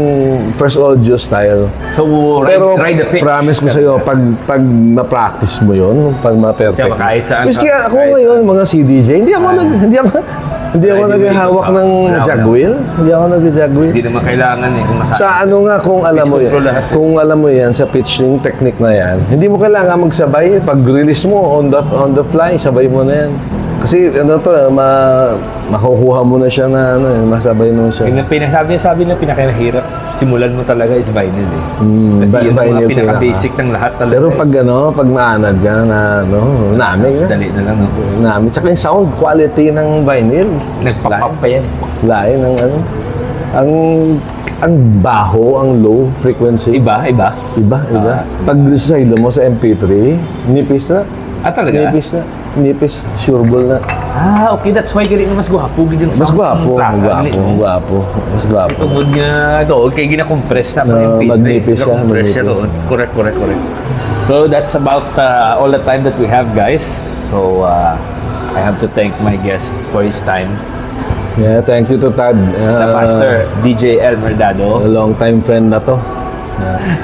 S2: first audio style.
S1: So, ride the pitch.
S2: Promise ko sa'yo, pag ma-practice mo yun, pag ma-perfect.
S1: Tsaka kahit saan.
S2: Miski ako ngayon, mga CDJ, hindi ako naghahawak ng jagwheel. Hindi ako nag-jagwheel.
S1: Hindi naman kailangan eh. Kung
S2: Sa ano nga, kung alam mo yan, kung alam mo yan, sa pitching technique na yan, hindi mo kailangan magsabay. Pag release mo, on the fly, sabay mo na yan. Kasi ano to, makukuha mo na siya na masabay mo siya.
S1: Sabi na pinakamahirap, simulan mo talaga is vinyl eh. Kasi yun ang mga pinaka-basic ng lahat talaga.
S2: Pero pag maanad ka na, namin na.
S1: Dali na lang.
S2: Namin. Tsaka yung sound quality ng vinyl.
S1: Nagpapap pa yan.
S2: Lain ng ang baho, ang low frequency.
S1: Iba.
S2: Pag sa hilo mo sa MP3, nipis na.
S1: Talaga?
S2: Nipis, sureball na.
S1: Okay. That's why ganito mas gwapo.
S2: Mas gwapo. Mas gwapo.
S1: Ito mo niya, okay, gina-compress na.
S2: Magnipis siya.
S1: Correct. So, that's about all the time that we have, guys. So, I have to thank my guest for his time.
S2: Yeah, thank you to Tad.
S1: The master, DJ Elmer Dado.
S2: A long-time friend na to.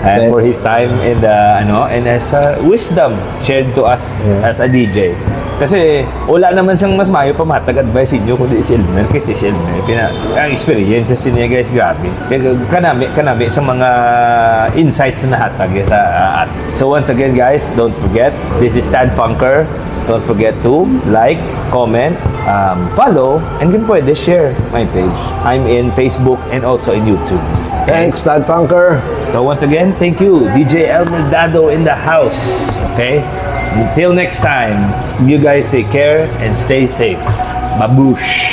S1: And for his time and his wisdom shared to us as a DJ. Kasi wala naman siyang mas mayo pa matag-advise inyo kundi si Elmer. Kasi si Elmer, ang experiences niya guys, grabe. Kanami sa mga insights na hatag sa So once again guys, don't forget, this is Tad Funker. Don't forget to like, comment, follow, and kung pwede, share my page. I'm in Facebook and also in YouTube.
S2: Thanks, Tad Funker.
S1: So once again, thank you, DJ Elmer Dado in the house. Okay? Until next time, you guys take care and stay safe. Babush!